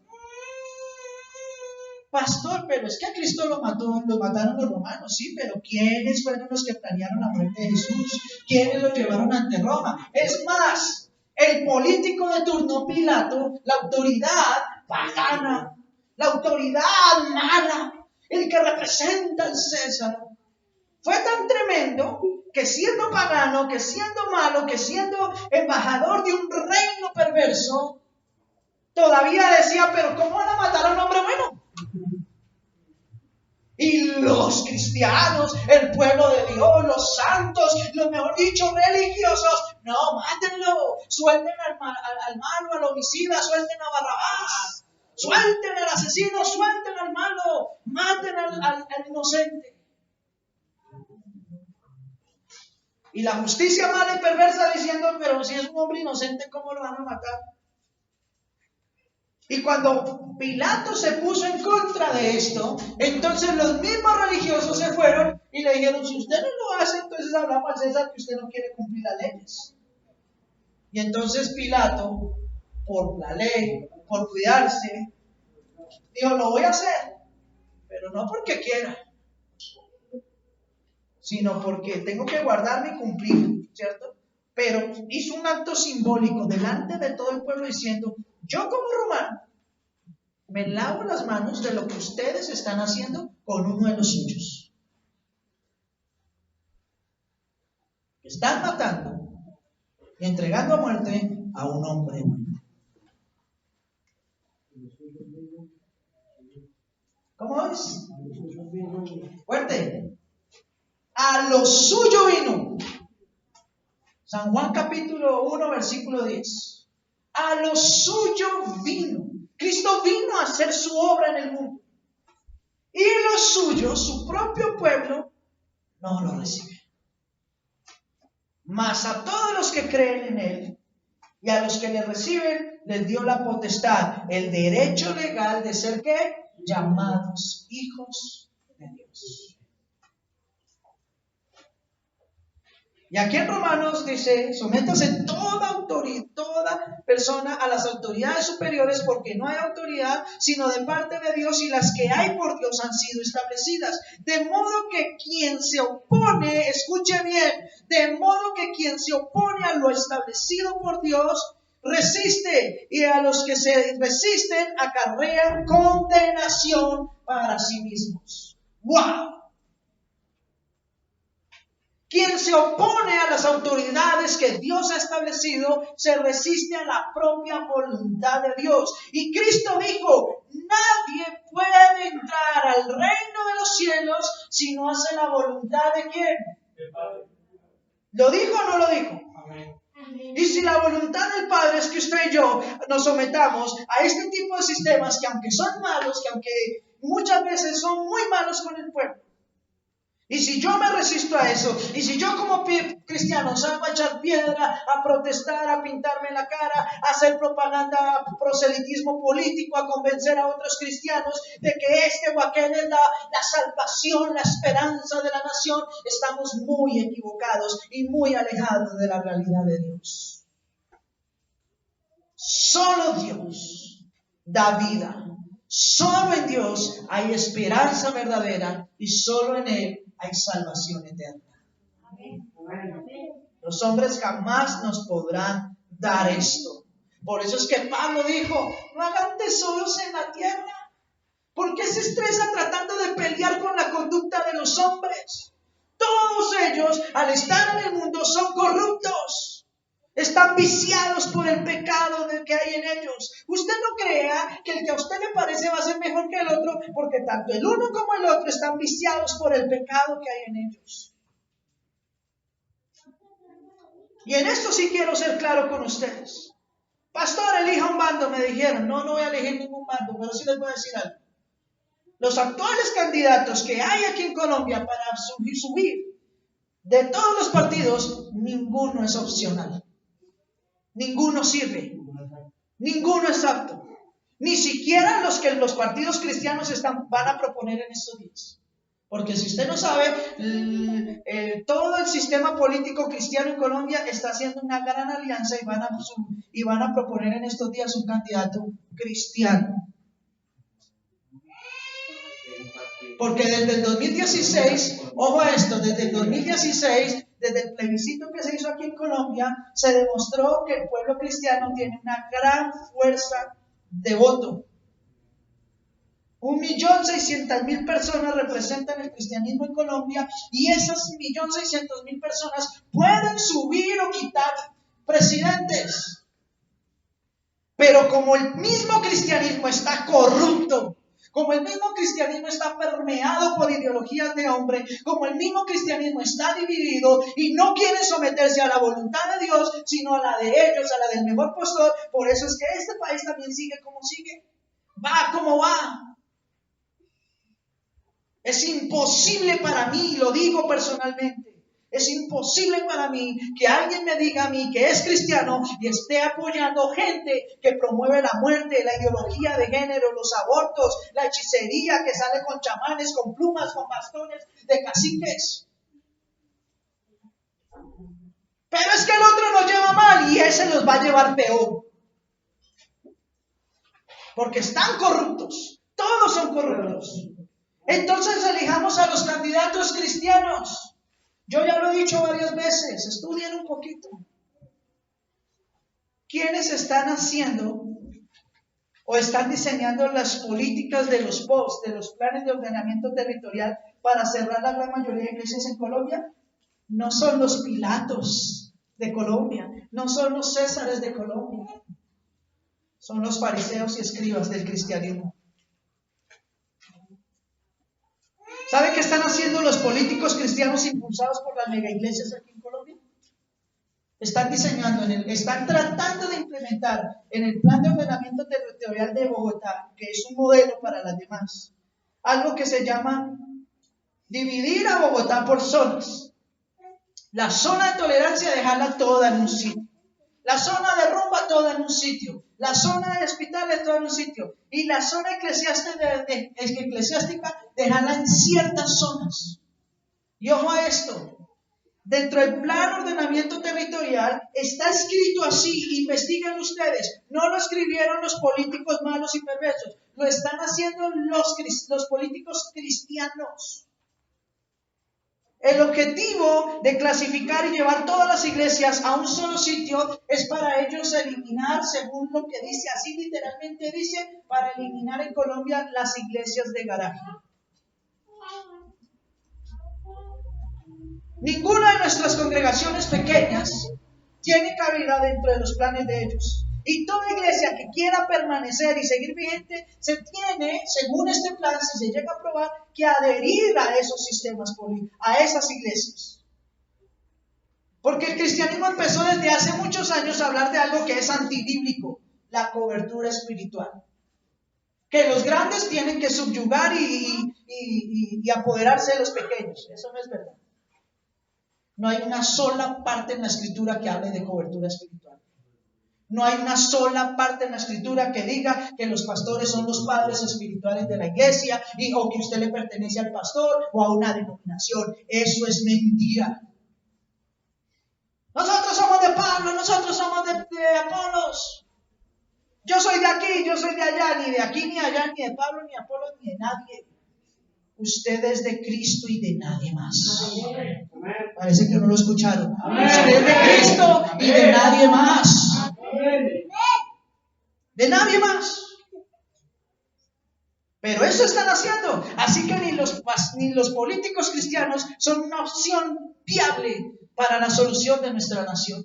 Pastor, pero es que a Cristo lo mataron los romanos, sí, pero ¿quiénes fueron los que planearon la muerte de Jesús? ¿Quiénes lo llevaron ante Roma? Es más, el político de turno, Pilato, la autoridad pagana, la autoridad mala, el que representa al César, fue tan tremendo que siendo pagano, que siendo malo, que siendo embajador de un reino perverso, todavía decía, pero ¿cómo van a matar a un hombre bueno? Y los cristianos, el pueblo de Dios, los santos, los mejor dicho, religiosos, no, mátenlo, suelten al malo, al homicida, suelten a Barrabás, suelten al asesino, suelten al malo, maten al inocente. Y la justicia mala y perversa diciendo, pero si es un hombre inocente, ¿cómo lo van a matar? Y cuando Pilato se puso en contra de esto, entonces los mismos religiosos se fueron y le dijeron, si usted no lo hace, entonces hablamos al César que usted no quiere cumplir las leyes. Y entonces Pilato, por la ley, por cuidarse, dijo, lo voy a hacer, pero no porque quiera, sino porque tengo que guardarme y cumplir, ¿cierto? Pero hizo un acto simbólico delante de todo el pueblo diciendo, yo como romano me lavo las manos de lo que ustedes están haciendo con uno de los suyos. Están matando y entregando a muerte a un hombre bueno. ¿Cómo es? Fuerte. A lo suyo vino. San Juan capítulo 1, versículo 10. A lo suyo vino. Cristo vino a hacer su obra en el mundo. Y los suyos, su propio pueblo, no lo reciben. Mas a todos los que creen en Él y a los que le reciben, les dio la potestad, el derecho legal de ser ¿qué? Llamados hijos de Dios. Y aquí en Romanos dice, sométase toda autoridad, toda persona a las autoridades superiores, porque no hay autoridad sino de parte de Dios, y las que hay por Dios han sido establecidas. De modo que quien se opone, escuche bien, de modo que quien se opone a lo establecido por Dios, resiste, y a los que se resisten acarrean condenación para sí mismos. ¡Wow! Quien se opone a las autoridades que Dios ha establecido, se resiste a la propia voluntad de Dios. Y Cristo dijo, nadie puede entrar al reino de los cielos si no hace la voluntad de ¿quién? El Padre. ¿Lo dijo o no lo dijo? Amén. Y si la voluntad del Padre es que usted y yo nos sometamos a este tipo de sistemas que aunque son malos, que aunque muchas veces son muy malos con el pueblo, y si yo me resisto a eso, y si yo como cristiano salgo a echar piedra, a protestar, a pintarme la cara, a hacer propaganda, proselitismo político, a convencer a otros cristianos de que este o aquel es la salvación, la esperanza de la nación, estamos muy equivocados y muy alejados de la realidad de Dios. Solo Dios da vida. Solo en Dios hay esperanza verdadera y solo en Él hay salvación eterna. Los hombres jamás nos podrán dar esto. Por eso es que Pablo dijo, no hagan tesoros en la tierra. ¿Por qué se estresa tratando de pelear con la conducta de los hombres? Todos ellos, al estar en el mundo, son corruptos. Están viciados por el pecado que hay en ellos. Usted no crea que el que a usted le parece va a ser mejor que el otro, porque tanto el uno como el otro están viciados por el pecado que hay en ellos. Y en esto sí quiero ser claro con ustedes. Pastor, elija un bando, me dijeron. No voy a elegir ningún bando, pero sí les voy a decir algo. Los actuales candidatos que hay aquí en Colombia para subir de todos los partidos, ninguno es opcional. Ninguno sirve, ninguno es apto, ni siquiera los que los partidos cristianos van a proponer en estos días. Porque si usted no sabe, todo el sistema político cristiano en Colombia está haciendo una gran alianza y van a proponer en estos días un candidato cristiano. Porque desde el 2016, ojo a esto, desde el 2016, desde el plebiscito que se hizo aquí en Colombia, se demostró que el pueblo cristiano tiene una gran fuerza de voto. 1.600.000 personas representan el cristianismo en Colombia y esas 1.600.000 personas pueden subir o quitar presidentes. Pero como el mismo cristianismo está corrupto, como el mismo cristianismo está permeado por ideologías de hombre, como el mismo cristianismo está dividido y no quiere someterse a la voluntad de Dios, sino a la de ellos, a la del mejor postor, por eso es que este país también sigue como sigue, va como va. Es imposible para mí, lo digo personalmente, es imposible para mí que alguien me diga a mí que es cristiano y esté apoyando gente que promueve la muerte, la ideología de género, los abortos, la hechicería, que sale con chamanes, con plumas, con bastones de caciques. Pero es que el otro nos lleva mal y ese nos va a llevar peor. Porque están corruptos, todos son corruptos. Entonces elijamos a los candidatos cristianos. Yo ya lo he dicho varias veces, estudien un poquito. ¿Quiénes están haciendo o están diseñando las políticas de los POS, de los planes de ordenamiento territorial para cerrar la gran mayoría de iglesias en Colombia? No son los Pilatos de Colombia, no son los Césares de Colombia, son los fariseos y escribas del cristianismo. ¿Sabe qué están haciendo los políticos cristianos impulsados por las mega iglesias aquí en Colombia? Están diseñando, están tratando de implementar en el plan de ordenamiento territorial de Bogotá, que es un modelo para las demás, algo que se llama dividir a Bogotá por zonas. La zona de tolerancia dejarla toda en un sitio. La zona de rumba toda en un sitio. La zona de hospitales toda en un sitio. Y la zona eclesiástica dejarla en ciertas zonas. Y ojo a esto. Dentro del plan de ordenamiento territorial está escrito así, investiguen ustedes, no lo escribieron los políticos malos y perversos, lo están haciendo los políticos cristianos. El objetivo de clasificar y llevar todas las iglesias a un solo sitio es para ellos eliminar, según lo que dice, así literalmente dice, para eliminar en Colombia las iglesias de garaje. Ninguna de nuestras congregaciones pequeñas tiene cabida dentro de los planes de ellos. Y toda iglesia que quiera permanecer y seguir vigente, se tiene, según este plan, si se llega a aprobar, que adherir a esos sistemas políticos, a esas iglesias. Porque el cristianismo empezó desde hace muchos años a hablar de algo que es antibíblico, la cobertura espiritual. Que los grandes tienen que subyugar y apoderarse de los pequeños. Eso no es verdad. No hay una sola parte en la Escritura que hable de cobertura espiritual. No hay una sola parte en la Escritura que diga que los pastores son los padres espirituales de la iglesia o que usted le pertenece al pastor o a una denominación. Eso es mentira. Nosotros somos de Pablo, nosotros somos de Apolos. Yo soy de aquí, yo soy de allá, ni de aquí ni allá, ni de Pablo, ni de Apolos, ni de nadie. Usted es de Cristo y de nadie más. Parece que no lo escucharon. Usted es de Cristo y de nadie más. De nadie más. Pero eso están haciendo. Así que ni los políticos cristianos son una opción viable para la solución de nuestra nación.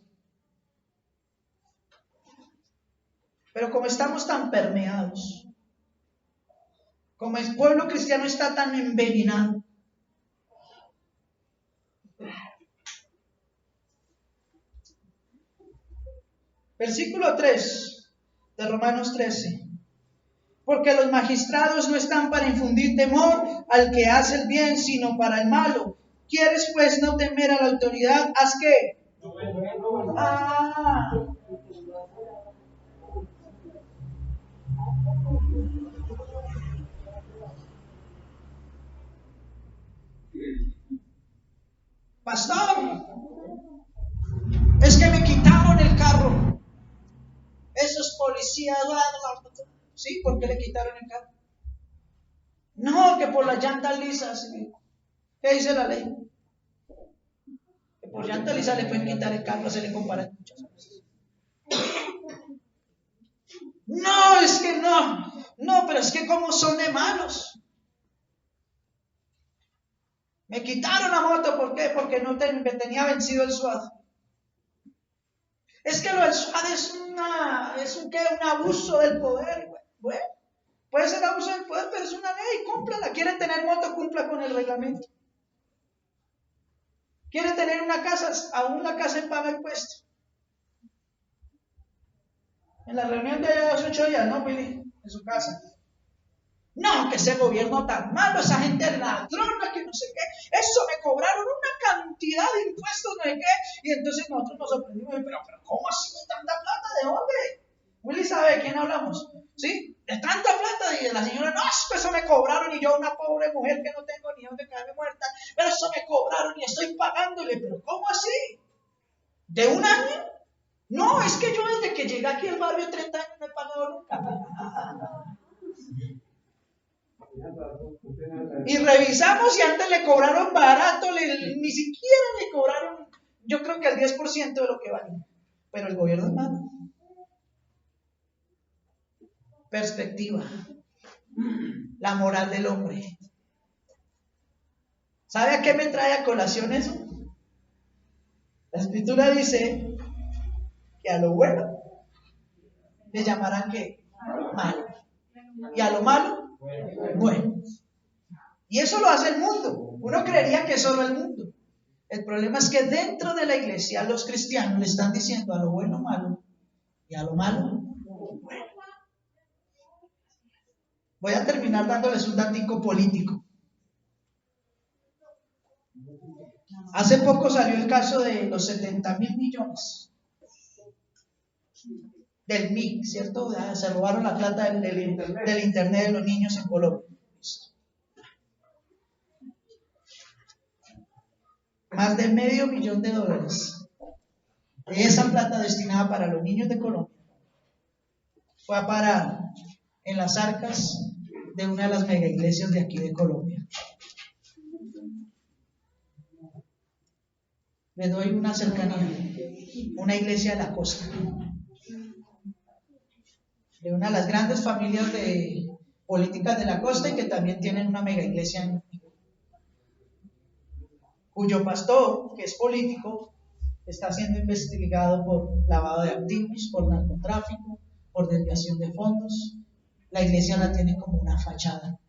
Pero como estamos tan permeados, como el pueblo cristiano está tan envenenado, versículo 3 de Romanos 13. Porque los magistrados no están para infundir temor al que hace el bien, sino para el malo. ¿Quieres pues no temer a la autoridad? ¿Haz qué? Pastor, es que me quitaron el carro. Esos policías, ¿sí? ¿Por qué le quitaron el carro? No, que por las llantas lisas. ¿Qué dice la ley? Que por llantas lisas le pueden quitar el carro, se le compara muchas veces. No, es que no. No, pero es que como son de malos. Me quitaron la moto, ¿por qué? Porque no me tenía vencido el SWAT. Es que lo del SWAT es un abuso del poder. Bueno, puede ser abuso del poder, pero es una ley, cúmplala. ¿Quiere tener moto? Cumpla con el reglamento. ¿Quiere tener una casa? Aún la casa paga impuestos. En la reunión de allá hace 8 días, ¿no, Willy? En su casa. No, que ese gobierno tan malo, esa gente ladrona, que no sé qué. Eso me cobraron una cantidad de impuestos, no sé qué. Y entonces nosotros nos sorprendimos. Pero ¿cómo así? ¿Tanta plata? ¿De dónde? Willy sabe de quién hablamos. ¿Sí? De tanta plata. Y la señora, no, eso me cobraron. Y yo, una pobre mujer que no tengo ni dónde caerme muerta. Pero eso me cobraron y estoy pagándole. ¿Pero cómo así? ¿De un año? No, es que yo desde que llegué aquí al barrio 30 años no he pagado nunca. Y revisamos y antes le cobraron barato, ni siquiera le cobraron, yo creo que el 10% de lo que valía. Pero el gobierno es malo. Perspectiva. La moral del hombre. ¿Sabe a qué me trae a colación eso? La escritura dice que a lo bueno le llamarán ¿qué? Malo. Y a lo malo, bueno. Y eso lo hace el mundo. Uno creería que solo el mundo. El problema es que dentro de la iglesia los cristianos le están diciendo a lo bueno malo y a lo malo bueno. Voy a terminar dándoles un datico político. Hace poco salió el caso de los 70.000 millones del MIC, ¿cierto? Se robaron la plata del internet de los niños en Colombia. Más de $500 000 de esa plata destinada para los niños de Colombia fue a parar en las arcas de una de las mega iglesias de aquí de Colombia. Le doy una cercanía, una iglesia de la costa, de una de las grandes familias políticas de la costa y que también tienen una mega iglesia en México, cuyo pastor, que es político, está siendo investigado por lavado de activos, por narcotráfico, por desviación de fondos. La iglesia la tiene como una fachada.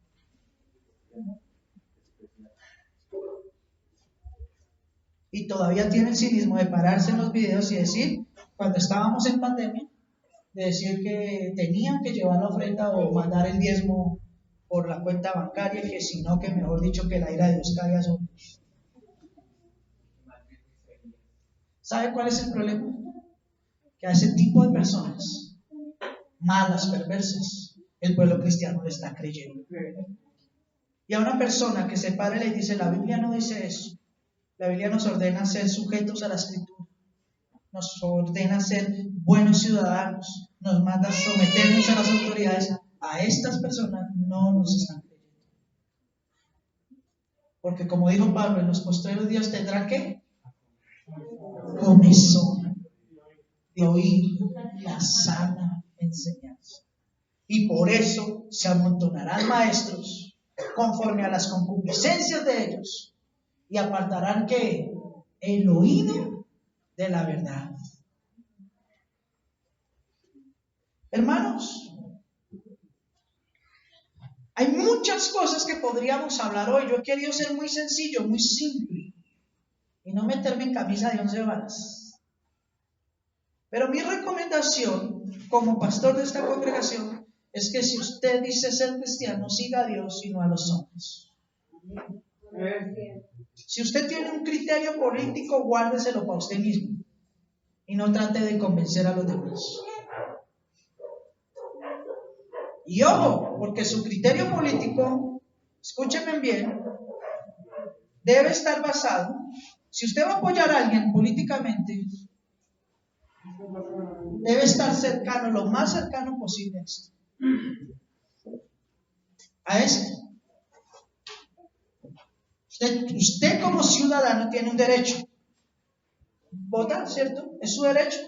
Y todavía tiene el cinismo de pararse en los videos y decir, cuando estábamos en pandemia, de decir que tenían que llevar la ofrenda o mandar el diezmo por la cuenta bancaria, que si no, que mejor dicho, que la ira de Dios caiga sobre ellos. ¿Sabe cuál es el problema? Que a ese tipo de personas, malas, perversas, el pueblo cristiano le está creyendo. Y a una persona que se para y le dice, la Biblia no dice eso. La Biblia nos ordena ser sujetos a la Escritura. Nos ordena ser buenos ciudadanos. Nos manda someternos a las autoridades. A estas personas no nos están creyendo. Porque como dijo Pablo, en los postreros días tendrán ¿qué? Comezón de oír la sana enseñanza. Y por eso se amontonarán maestros conforme a las concupiscencias de ellos y apartarán ¿qué? El oído de la verdad. Hermanos, hay muchas cosas que podríamos hablar hoy. Yo he querido ser muy sencillo, muy simple y no meterme en camisa de 11 varas. Pero mi recomendación como pastor de esta congregación es que si usted dice ser cristiano, siga a Dios y no a los hombres. Si usted tiene un criterio político, guárdeselo para usted mismo y no trate de convencer a los demás. Y ojo, porque su criterio político, escúchenme bien, debe estar basado, si usted va a apoyar a alguien políticamente, debe estar cercano, lo más cercano posible a este. Usted como ciudadano tiene un derecho. Vota, ¿cierto? Es su derecho.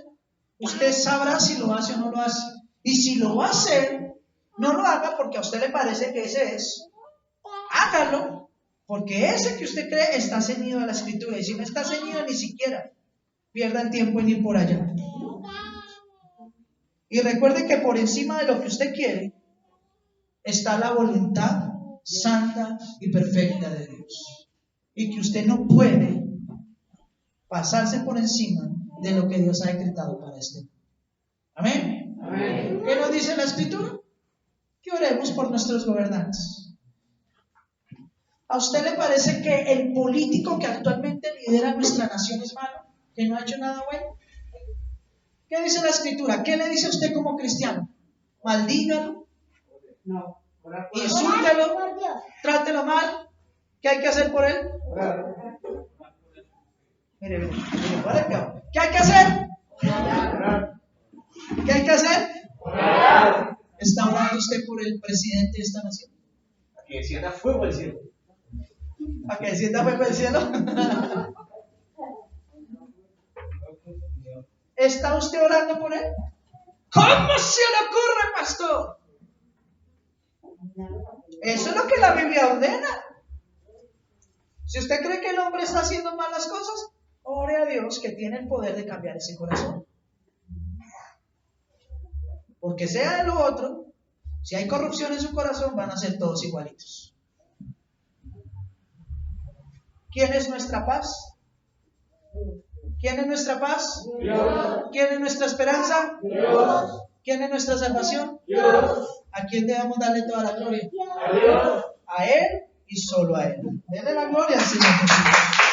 Usted sabrá si lo hace o no lo hace. Y si lo va a hacer, no lo haga porque a usted le parece que ese es. Hágalo, porque ese que usted cree está ceñido a la Escritura. Y si no está ceñido, ni siquiera pierda el tiempo en ir por allá. Y recuerde que por encima de lo que usted quiere está la voluntad santa y perfecta de Dios. Y que usted no puede pasarse por encima de lo que Dios ha decretado para este mundo. Amén. Amén. ¿Qué nos dice la Escritura? Que oremos por nuestros gobernantes. ¿A usted le parece que el político que actualmente lidera nuestra nación es malo? ¿Que no ha hecho nada bueno? ¿Qué dice la Escritura? ¿Qué le dice a usted como cristiano? Maldígalo. No. Insúltelo. Trátelo mal. ¿Qué hay que hacer por él? Mire, ¿qué hay que hacer? ¿Qué hay que hacer? ¿Está orando usted por el presidente de esta nación? A que descienda fuego del cielo. ¿A que descienda fuego del cielo? ¿Está usted orando por él? ¿Cómo se le ocurre, pastor? Eso es lo que la Biblia ordena. Si usted cree que el hombre está haciendo malas cosas, ore a Dios que tiene el poder de cambiar ese corazón. Porque sea de lo otro, si hay corrupción en su corazón, van a ser todos igualitos. ¿Quién es nuestra paz? ¿Quién es nuestra paz? Dios. ¿Quién es nuestra esperanza? Dios. ¿Quién es nuestra salvación? Dios. ¿A quién debemos darle toda la gloria? A Dios. A Él y solo a Él. Denle la gloria al Señor Jesús.